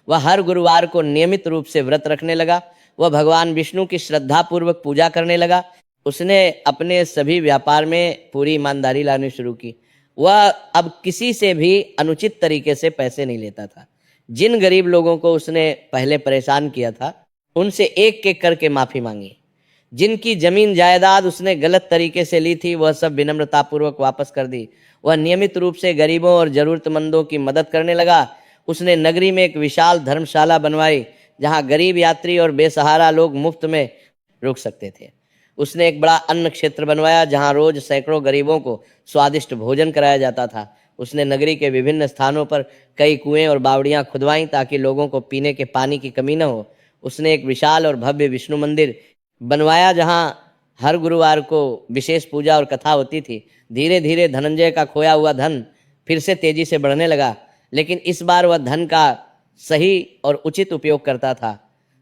[SPEAKER 1] वह हर गुरुवार को नियमित रूप से व्रत रखने लगा। वह भगवान विष्णु की श्रद्धापूर्वक पूजा करने लगा। उसने अपने सभी व्यापार में पूरी ईमानदारी लानी शुरू की। वह अब किसी से भी अनुचित तरीके से पैसे नहीं लेता था। जिन गरीब लोगों को उसने पहले परेशान किया था, उनसे एक एक करके माफी मांगी। जिनकी जमीन जायदाद उसने गलत तरीके से ली थी, वह सब विनम्रतापूर्वक वापस कर दी। वह नियमित रूप से गरीबों और जरूरतमंदों की मदद करने लगा। उसने नगरी में एक विशाल धर्मशाला बनवाई, जहां गरीब यात्री और बेसहारा लोग मुफ्त में रुक सकते थे। उसने एक बड़ा अन्न क्षेत्र बनवाया, जहां रोज सैकड़ों गरीबों को स्वादिष्ट भोजन कराया जाता था। उसने नगरी के विभिन्न स्थानों पर कई कुएं और बावड़ियां खुदवाई, ताकि लोगों को पीने के पानी की कमी न हो। उसने एक विशाल और भव्य विष्णु मंदिर बनवाया, जहां हर गुरुवार को विशेष पूजा और कथा होती थी। धीरे धीरे धनंजय का खोया हुआ धन फिर से तेजी से बढ़ने लगा, लेकिन इस बार वह धन का सही और उचित उपयोग करता था।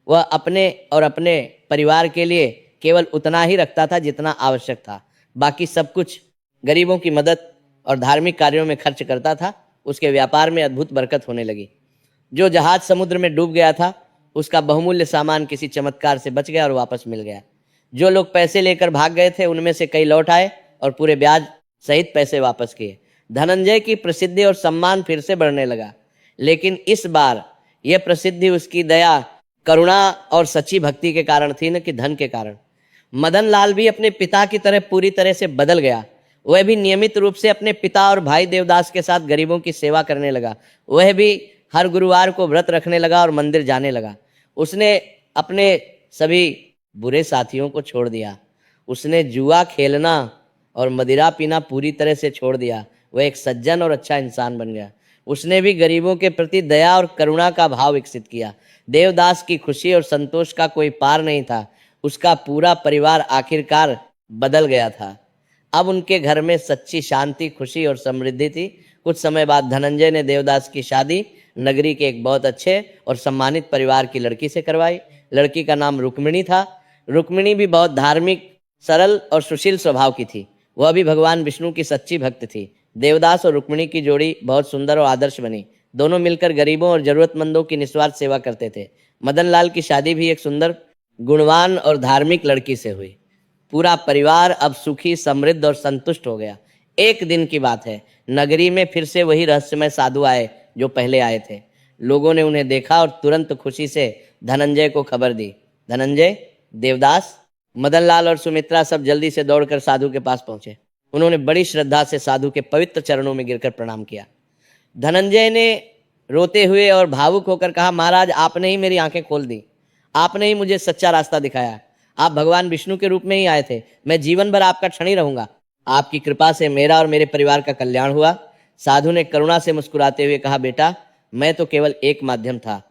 [SPEAKER 1] वह अपने और अपने परिवार के लिए केवल उतना ही रखता था जितना आवश्यक था। बाकी सब कुछ गरीबों की मदद और धार्मिक कार्यों में खर्च करता था। उसके व्यापार में अद्भुत बरकत होने लगी। जो जहाज समुद्र में डूब गया था, उसका बहुमूल्य सामान किसी चमत्कार से बच गया और वापस मिल गया। जो लोग पैसे लेकर भाग गए थे, उनमें से कई लौट आए और पूरे ब्याज सहित पैसे वापस किए। धनंजय की प्रसिद्धि और सम्मान फिर से बढ़ने लगा, लेकिन इस बार यह प्रसिद्धि उसकी दया, करुणा और सच्ची भक्ति के कारण थी, न कि धन के कारण। मदन लाल भी अपने पिता की तरह पूरी तरह से बदल गया। वह भी नियमित रूप से अपने पिता और भाई देवदास के साथ गरीबों की सेवा करने लगा। वह भी हर गुरुवार को व्रत रखने लगा और मंदिर जाने लगा। उसने अपने सभी बुरे साथियों को छोड़ दिया। उसने जुआ खेलना और मदिरा पीना पूरी तरह से छोड़ दिया। वह एक सज्जन और अच्छा इंसान बन गया। उसने भी गरीबों के प्रति दया और करुणा का भाव विकसित किया। देवदास की खुशी और संतोष का कोई पार नहीं था। उसका पूरा परिवार आखिरकार बदल गया था। अब उनके घर में सच्ची शांति, खुशी और समृद्धि थी। कुछ समय बाद धनंजय ने देवदास की शादी नगरी के एक बहुत अच्छे और सम्मानित परिवार की लड़की से करवाई। लड़की का नाम रुक्मिणी था। रुक्मिणी भी बहुत धार्मिक, सरल और सुशील स्वभाव की थी। वह भी भगवान विष्णु की सच्ची भक्त थी। देवदास और रुक्मिणी की जोड़ी बहुत सुंदर और आदर्श बनी। दोनों मिलकर गरीबों और जरूरतमंदों की निस्वार्थ सेवा करते थे। मदन लाल की शादी भी एक सुंदर, गुणवान और धार्मिक लड़की से हुई। पूरा परिवार अब सुखी, समृद्ध और संतुष्ट हो गया। एक दिन की बात है, नगरी में फिर से वही रहस्यमय साधु आए जो पहले आए थे। लोगों ने उन्हें देखा और तुरंत खुशी से धनंजय को खबर दी। धनंजय, देवदास, मदन लाल और सुमित्रा सब जल्दी से दौड़कर साधु के पास पहुंचे। उन्होंने बड़ी श्रद्धा से साधु के पवित्र चरणों में गिरकर प्रणाम किया। धनंजय ने रोते हुए और भावुक होकर कहा, महाराज, आपने ही मेरी आंखें खोल दी। आपने ही मुझे सच्चा रास्ता दिखाया। आप भगवान विष्णु के रूप में ही आए थे। मैं जीवन भर आपका क्षण ही रहूंगा। आपकी कृपा से मेरा और मेरे परिवार का कल्याण हुआ। साधु ने करुणा से मुस्कुराते हुए कहा, बेटा, मैं तो केवल एक माध्यम था।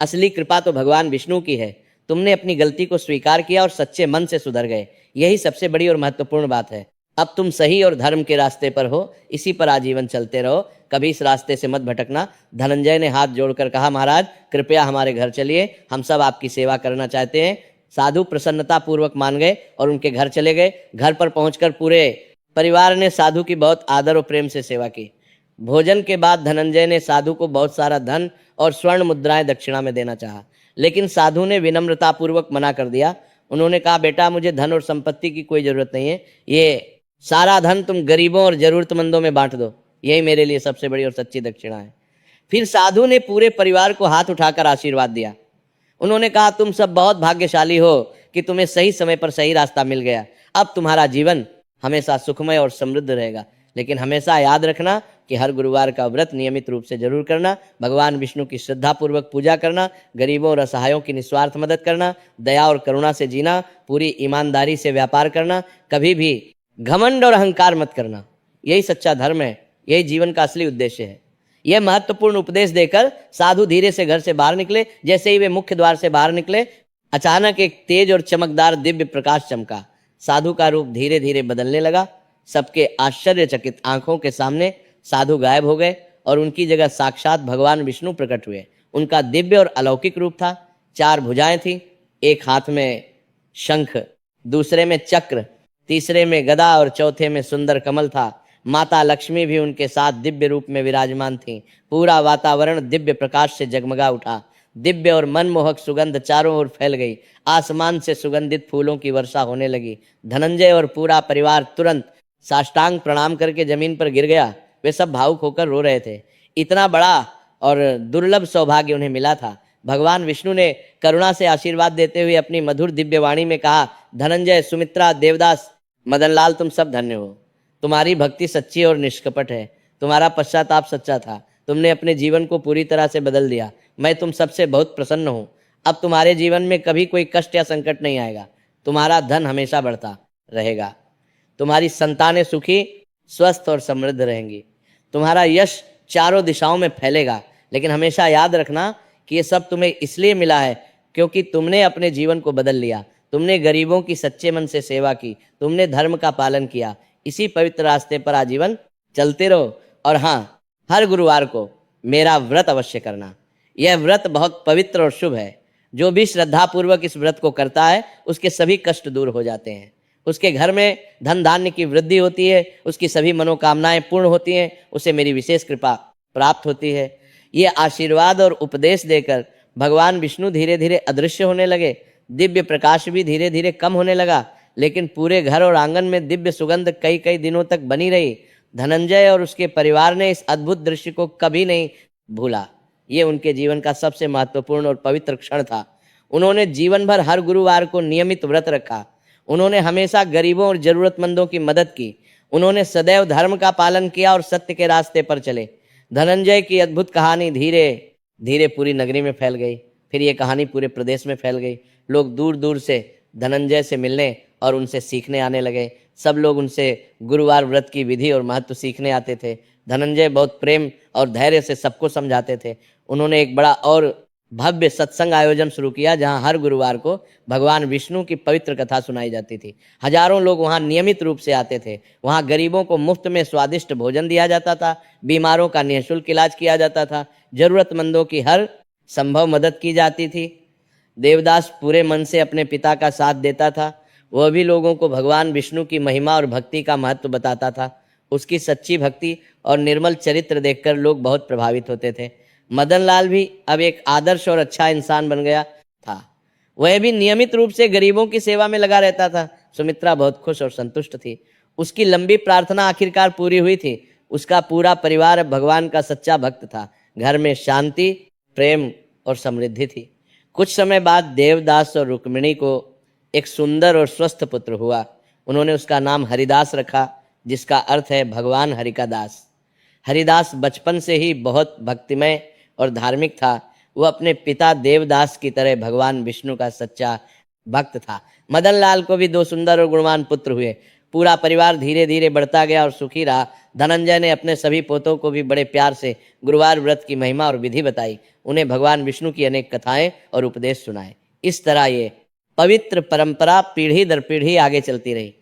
[SPEAKER 1] असली कृपा तो भगवान विष्णु की है। तुमने अपनी गलती को स्वीकार किया और सच्चे मन से सुधर गए। यही सबसे बड़ी और महत्वपूर्ण बात है। अब तुम सही और धर्म के रास्ते पर हो। इसी पर आजीवन चलते रहो, कभी इस रास्ते से मत भटकना। धनंजय ने हाथ जोड़कर कहा, महाराज, कृपया हमारे घर चलिए। हम सब आपकी सेवा करना चाहते हैं। साधु प्रसन्नता पूर्वक मान गए और उनके घर चले गए। घर पर पहुंचकर पूरे परिवार ने साधु की बहुत आदर और प्रेम से सेवा की। भोजन के बाद धनंजय ने साधु को बहुत सारा धन और स्वर्ण मुद्राएं दक्षिणा में देना चाहा, लेकिन साधु ने विनम्रता पूर्वक मना कर दिया। उन्होंने कहा, बेटा, मुझे धन और संपत्ति की कोई जरूरत नहीं है। ये सारा धन तुम गरीबों और जरूरतमंदों में बांट दो। यही मेरे लिए सबसे बड़ी और सच्ची दक्षिणा है। फिर साधु ने पूरे परिवार को हाथ उठाकर आशीर्वाद दिया। उन्होंने कहा, तुम सब बहुत भाग्यशाली हो कि तुम्हें सही समय पर सही रास्ता मिल गया। अब तुम्हारा जीवन हमेशा सुखमय और समृद्ध रहेगा। लेकिन हमेशा याद रखना कि हर गुरुवार का व्रत नियमित रूप से जरूर करना, भगवान विष्णु की श्रद्धापूर्वक पूजा करना, गरीबों और असहायों की निस्वार्थ मदद करना, दया और करुणा से जीना, पूरी ईमानदारी से व्यापार करना, कभी भी घमंड और अहंकार मत करना। यही सच्चा धर्म है। यही जीवन का असली उद्देश्य है। यह महत्वपूर्ण उपदेश देकर साधु धीरे से घर से बाहर निकले। जैसे ही वे मुख्य द्वार से बाहर निकले, अचानक एक तेज और चमकदार दिव्य प्रकाश चमका। साधु का रूप धीरे धीरे बदलने लगा। सबके आश्चर्यचकित आंखों के सामने साधु गायब हो गए और उनकी जगह साक्षात भगवान विष्णु प्रकट हुए। उनका दिव्य और अलौकिक रूप था। 4 भुजाएं थीं। एक हाथ में शंख, दूसरे में चक्र, तीसरे में गदा और चौथे में सुंदर कमल था। माता लक्ष्मी भी उनके साथ दिव्य रूप में विराजमान थीं। पूरा वातावरण दिव्य प्रकाश से जगमगा उठा। दिव्य और मनमोहक सुगंध चारों ओर फैल गई। आसमान से सुगंधित फूलों की वर्षा होने लगी। धनंजय और पूरा परिवार तुरंत साष्टांग प्रणाम करके जमीन पर गिर गया। वे सब भावुक होकर रो रहे थे। इतना बड़ा और दुर्लभ सौभाग्य उन्हें मिला था। भगवान विष्णु ने करुणा से आशीर्वाद देते हुए अपनी मधुर दिव्य वाणी में कहा, धनंजय, सुमित्रा, देवदास, मदनलाल, तुम सब धन्य हो। तुम्हारी भक्ति सच्ची और निष्कपट है। तुम्हारा पश्चाताप सच्चा था। तुमने अपने जीवन को पूरी तरह से बदल दिया। मैं तुम सबसे बहुत प्रसन्न हूँ। अब तुम्हारे जीवन में कभी कोई कष्ट या संकट नहीं आएगा। तुम्हारा धन हमेशा बढ़ता रहेगा। तुम्हारी संतानें सुखी, स्वस्थ और समृद्ध रहेंगी। तुम्हारा यश चारों दिशाओं में फैलेगा। लेकिन हमेशा याद रखना कि ये सब तुम्हें इसलिए मिला है क्योंकि तुमने अपने जीवन को बदल लिया। तुमने गरीबों की सच्चे मन से सेवा की। तुमने धर्म का पालन किया। इसी पवित्र रास्ते पर आजीवन चलते रहो। और हाँ, हर गुरुवार को मेरा व्रत अवश्य करना। यह व्रत बहुत पवित्र और शुभ है। जो भी श्रद्धापूर्वक इस व्रत को करता है उसके सभी कष्ट दूर हो जाते हैं। उसके घर में धन धान्य की वृद्धि होती है। उसकी सभी मनोकामनाएं पूर्ण होती हैं। उसे मेरी विशेष कृपा प्राप्त होती है। ये आशीर्वाद और उपदेश देकर भगवान विष्णु धीरे धीरे अदृश्य होने लगे। दिव्य प्रकाश भी धीरे धीरे कम होने लगा। लेकिन पूरे घर और आंगन में दिव्य सुगंध कई कई दिनों तक बनी रही। धनंजय और उसके परिवार ने इस अद्भुत दृश्य को कभी नहीं भूला। ये उनके जीवन का सबसे महत्वपूर्ण और पवित्र क्षण था। उन्होंने जीवन भर हर गुरुवार को नियमित व्रत रखा। उन्होंने हमेशा गरीबों और जरूरतमंदों की मदद की। उन्होंने सदैव धर्म का पालन किया और सत्य के रास्ते पर चले। धनंजय की अद्भुत कहानी धीरे धीरे पूरी नगरी में फैल गई। फिर ये कहानी पूरे प्रदेश में फैल गई। लोग दूर दूर से धनंजय से मिलने और उनसे सीखने आने लगे। सब लोग उनसे गुरुवार व्रत की विधि और महत्व सीखने आते थे। धनंजय बहुत प्रेम और धैर्य से सबको समझाते थे। उन्होंने एक बड़ा और भव्य सत्संग आयोजन शुरू किया जहां हर गुरुवार को भगवान विष्णु की पवित्र कथा सुनाई जाती थी। हजारों लोग वहां नियमित रूप से आते थे। वहां गरीबों को मुफ्त में स्वादिष्ट भोजन दिया जाता था। बीमारों का निःशुल्क इलाज किया जाता था। जरूरतमंदों की हर संभव मदद की जाती थी। देवदास पूरे मन से अपने पिता का साथ देता था। वह भी लोगों को भगवान विष्णु की महिमा और भक्ति का महत्व बताता था। उसकी सच्ची भक्ति और निर्मल चरित्र देखकर लोग बहुत प्रभावित होते थे। मदनलाल भी अब एक आदर्श और अच्छा इंसान बन गया था। वह भी नियमित रूप से गरीबों की सेवा में लगा रहता था। सुमित्रा बहुत खुश और संतुष्ट थी। उसकी लंबी प्रार्थना आखिरकार पूरी हुई थी। उसका पूरा परिवार अब भगवान का सच्चा भक्त था। घर में शांति, प्रेम और समृद्धि थी। कुछ समय बाद देवदास और रुक्मिणी को एक सुंदर और स्वस्थ पुत्र हुआ। उन्होंने उसका नाम हरिदास रखा, जिसका अर्थ है भगवान हरि का दास। हरिदास बचपन से ही बहुत भक्तिमय और धार्मिक था। वह अपने पिता देवदास की तरह भगवान विष्णु का सच्चा भक्त था। मदनलाल को भी 2 सुंदर और गुणवान पुत्र हुए। पूरा परिवार धीरे धीरे बढ़ता गया और सुखी रहा। धनंजय ने अपने सभी पोतों को भी बड़े प्यार से गुरुवार व्रत की महिमा और विधि बताई। उन्हें भगवान विष्णु की अनेक कथाएं और उपदेश सुनाए। इस तरह ये पवित्र परंपरा पीढ़ी दर पीढ़ी आगे चलती रही।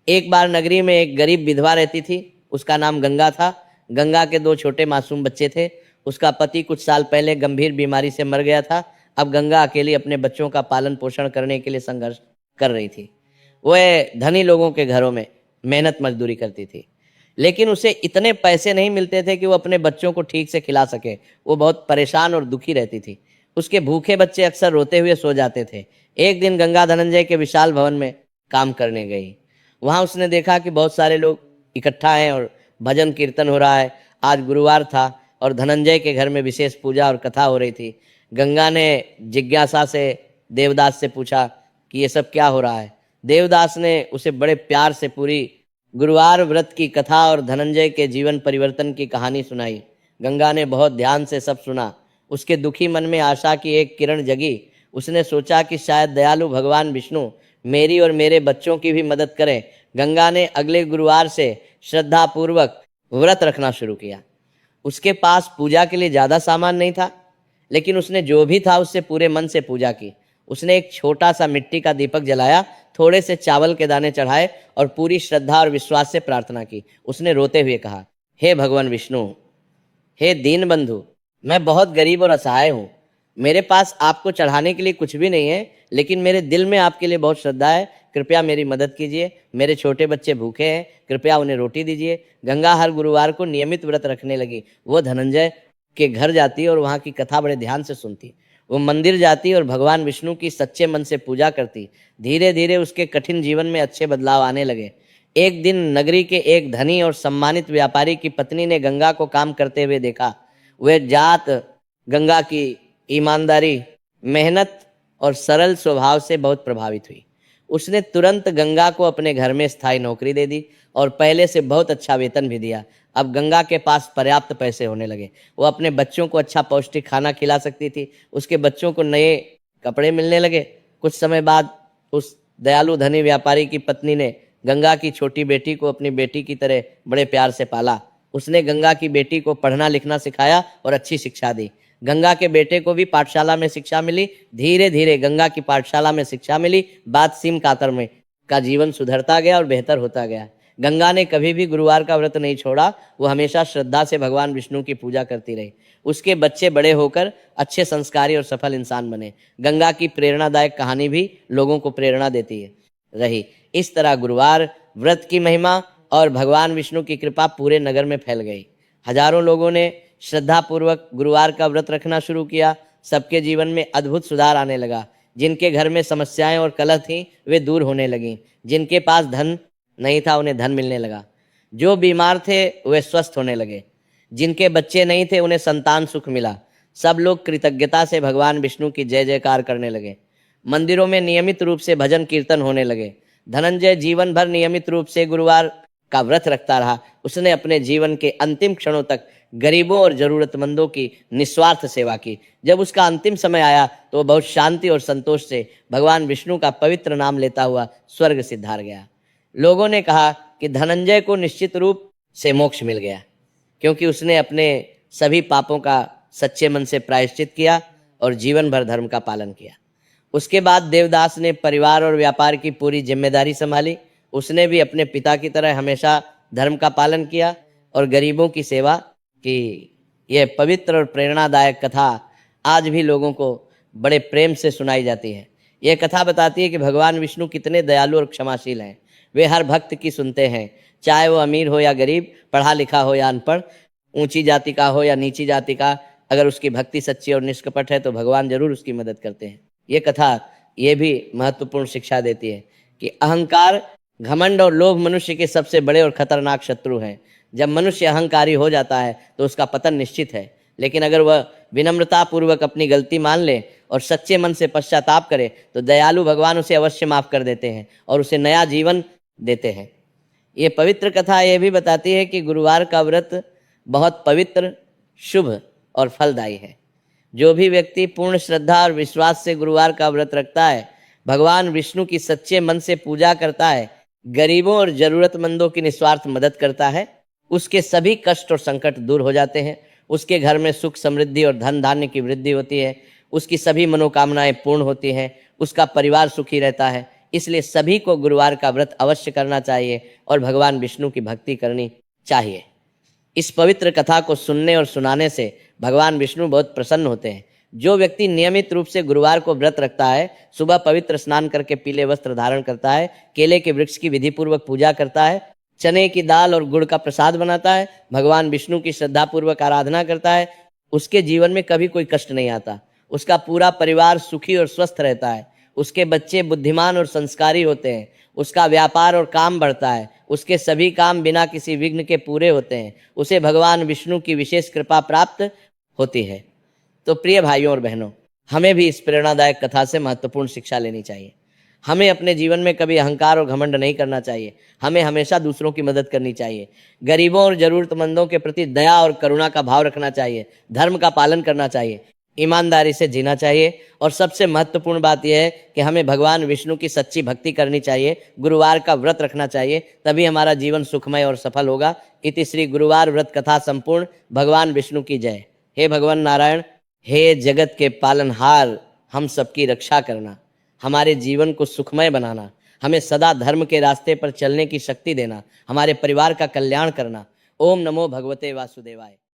[SPEAKER 1] एक बार नगरी में एक गरीब विधवा रहती थी। उसका नाम गंगा था। गंगा के 2 छोटे मासूम बच्चे थे। उसका पति कुछ साल पहले गंभीर बीमारी से मर गया था। अब गंगा अकेली अपने बच्चों का पालन पोषण करने के लिए संघर्ष कर रही थी। वह धनी लोगों के घरों में मेहनत मजदूरी करती थी, लेकिन उसे इतने पैसे नहीं मिलते थे कि वो अपने बच्चों को ठीक से खिला सके। वो बहुत परेशान और दुखी रहती थी। उसके भूखे बच्चे अक्सर रोते हुए सो जाते थे। एक दिन गंगा धनंजय के विशाल भवन में काम करने गई। वहां उसने देखा कि बहुत सारे लोग इकट्ठा हैं और भजन कीर्तन हो रहा है। आज गुरुवार था और धनंजय के घर में विशेष पूजा और कथा हो रही थी। गंगा ने जिज्ञासा से देवदास से पूछा कि ये सब क्या हो रहा है। देवदास ने उसे बड़े प्यार से पूरी गुरुवार व्रत की कथा और धनंजय के जीवन परिवर्तन की कहानी सुनाई। गंगा ने बहुत ध्यान से सब सुना। उसके दुखी मन में आशा की एक किरण जगी। उसने सोचा कि शायद दयालु भगवान विष्णु मेरी और मेरे बच्चों की भी मदद करें। गंगा ने अगले गुरुवार से श्रद्धापूर्वक व्रत रखना शुरू किया। उसके पास पूजा के लिए ज़्यादा सामान नहीं था, लेकिन उसने जो भी था उससे पूरे मन से पूजा की। उसने एक छोटा सा मिट्टी का दीपक जलाया, थोड़े से चावल के दाने चढ़ाए और पूरी श्रद्धा और विश्वास से प्रार्थना की। उसने रोते हुए कहा, हे भगवान विष्णु, हे दीन बंधु, मैं बहुत गरीब और असहाय हूँ। मेरे पास आपको चढ़ाने के लिए कुछ भी नहीं है, लेकिन मेरे दिल में आपके लिए बहुत श्रद्धा है। कृपया मेरी मदद कीजिए, मेरे छोटे बच्चे भूखे हैं, कृपया उन्हें रोटी दीजिए। गंगा हर गुरुवार को नियमित व्रत रखने लगी। वो धनंजय के घर जाती और वहाँ की कथा बड़े ध्यान से सुनती। वो मंदिर जाती और भगवान विष्णु की सच्चे मन से पूजा करती। धीरे धीरे उसके कठिन जीवन में अच्छे बदलाव आने लगे। एक दिन नगरी के एक धनी और सम्मानित व्यापारी की पत्नी ने गंगा को काम करते हुए देखा। वह जात गंगा की ईमानदारी, मेहनत और सरल स्वभाव से बहुत प्रभावित हुई। उसने तुरंत गंगा को अपने घर में स्थायी नौकरी दे दी और पहले से बहुत अच्छा वेतन भी दिया। अब गंगा के पास पर्याप्त पैसे होने लगे। वो अपने बच्चों को अच्छा पौष्टिक खाना खिला सकती थी। उसके बच्चों को नए कपड़े मिलने लगे। कुछ समय बाद उस दयालु धनी व्यापारी की पत्नी ने गंगा की छोटी बेटी को अपनी बेटी की तरह बड़े प्यार से पाला। उसने गंगा की बेटी को पढ़ना लिखना सिखाया और अच्छी शिक्षा दी। गंगा के बेटे को भी पाठशाला में शिक्षा मिली। धीरे धीरे गंगा की पाठशाला में शिक्षा मिली। बाद सीम कातर में का जीवन सुधरता गया और बेहतर होता गया। गंगा ने कभी भी गुरुवार का व्रत नहीं छोड़ा। वो हमेशा श्रद्धा से भगवान विष्णु की पूजा करती रही। उसके बच्चे बड़े होकर अच्छे संस्कारी और सफल इंसान बने। गंगा की प्रेरणादायक कहानी भी लोगों को प्रेरणा देती है रही। इस तरह गुरुवार व्रत की महिमा और भगवान विष्णु की कृपा पूरे नगर में फैल गई। हजारों लोगों ने श्रद्धापूर्वक गुरुवार का व्रत रखना शुरू किया। सबके जीवन में अद्भुत सुधार आने लगा। जिनके घर में समस्याएं और कलह थीं वे दूर होने लगीं। जिनके पास धन नहीं था उन्हें धन मिलने लगा। जो बीमार थे वे स्वस्थ होने लगे। जिनके बच्चे नहीं थे उन्हें संतान सुख मिला। सब लोग कृतज्ञता से भगवान विष्णु की जय जयकार करने लगे। मंदिरों में नियमित रूप से भजन कीर्तन होने लगे। धनंजय जीवन भर नियमित रूप से गुरुवार का व्रत रखता रहा। उसने अपने जीवन के अंतिम क्षणों तक गरीबों और जरूरतमंदों की निस्वार्थ सेवा की। जब उसका अंतिम समय आया तो वह बहुत शांति और संतोष से भगवान विष्णु का पवित्र नाम लेता हुआ स्वर्ग सिधार गया। लोगों ने कहा कि धनंजय को निश्चित रूप से मोक्ष मिल गया, क्योंकि उसने अपने सभी पापों का सच्चे मन से प्रायश्चित किया और जीवन भर धर्म का पालन किया। उसके बाद देवदास ने परिवार और व्यापार की पूरी जिम्मेदारी संभाली। उसने भी अपने पिता की तरह हमेशा धर्म का पालन किया और गरीबों की सेवा की। यह पवित्र और प्रेरणादायक कथा आज भी लोगों को बड़े प्रेम से सुनाई जाती है। यह कथा बताती है कि भगवान विष्णु कितने दयालु और क्षमाशील हैं। वे हर भक्त की सुनते हैं, चाहे वो अमीर हो या गरीब, पढ़ा लिखा हो या अनपढ़, ऊंची जाति का हो या नीची जाति का। अगर उसकी भक्ति सच्ची और निष्कपट है तो भगवान जरूर उसकी मदद करते हैं। ये कथा ये भी महत्वपूर्ण शिक्षा देती है कि अहंकार, घमंड और लोभ मनुष्य के सबसे बड़े और खतरनाक शत्रु हैं। जब मनुष्य अहंकारी हो जाता है तो उसका पतन निश्चित है। लेकिन अगर वह विनम्रता पूर्वक अपनी गलती मान ले और सच्चे मन से पश्चाताप करे तो दयालु भगवान उसे अवश्य माफ कर देते हैं और उसे नया जीवन देते हैं। ये पवित्र कथा यह भी बताती है कि गुरुवार का व्रत बहुत पवित्र, शुभ और फलदायी है। जो भी व्यक्ति पूर्ण श्रद्धा और विश्वास से गुरुवार का व्रत रखता है, भगवान विष्णु की सच्चे मन से पूजा करता है, गरीबों और जरूरतमंदों की निस्वार्थ मदद करता है, उसके सभी कष्ट और संकट दूर हो जाते हैं। उसके घर में सुख समृद्धि और धन धान्य की वृद्धि होती है। उसकी सभी मनोकामनाएं पूर्ण होती हैं। उसका परिवार सुखी रहता है। इसलिए सभी को गुरुवार का व्रत अवश्य करना चाहिए और भगवान विष्णु की भक्ति करनी चाहिए। इस पवित्र कथा को सुनने और सुनाने से भगवान विष्णु बहुत प्रसन्न होते हैं। जो व्यक्ति नियमित रूप से गुरुवार को व्रत रखता है, सुबह पवित्र स्नान करके पीले वस्त्र धारण करता है, केले के वृक्ष की विधि पूर्वक पूजा करता है, चने की दाल और गुड़ का प्रसाद बनाता है, भगवान विष्णु की श्रद्धापूर्वक आराधना करता है, उसके जीवन में कभी कोई कष्ट नहीं आता। उसका पूरा परिवार सुखी और स्वस्थ रहता है। उसके बच्चे बुद्धिमान और संस्कारी होते हैं। उसका व्यापार और काम बढ़ता है। उसके सभी काम बिना किसी विघ्न के पूरे होते हैं। उसे भगवान विष्णु की विशेष कृपा प्राप्त होती है। तो प्रिय भाइयों और बहनों, हमें भी इस प्रेरणादायक कथा से महत्वपूर्ण शिक्षा लेनी चाहिए। हमें अपने जीवन में कभी अहंकार और घमंड नहीं करना चाहिए। हमें हमेशा दूसरों की मदद करनी चाहिए। गरीबों और जरूरतमंदों के प्रति दया और करुणा का भाव रखना चाहिए। धर्म का पालन करना चाहिए। ईमानदारी से जीना चाहिए। और सबसे महत्वपूर्ण बात यह है कि हमें भगवान विष्णु की सच्ची भक्ति करनी चाहिए। गुरुवार का व्रत रखना चाहिए, तभी हमारा जीवन सुखमय और सफल होगा। इति श्री गुरुवार व्रत कथा संपूर्ण। भगवान विष्णु की जय। हे भगवान नारायण, हे जगत के पालनहार, हम सबकी रक्षा करना, हमारे जीवन को सुखमय बनाना, हमें सदा धर्म के रास्ते पर चलने की शक्ति देना, हमारे परिवार का कल्याण करना। ओम नमो भगवते वासुदेवाय।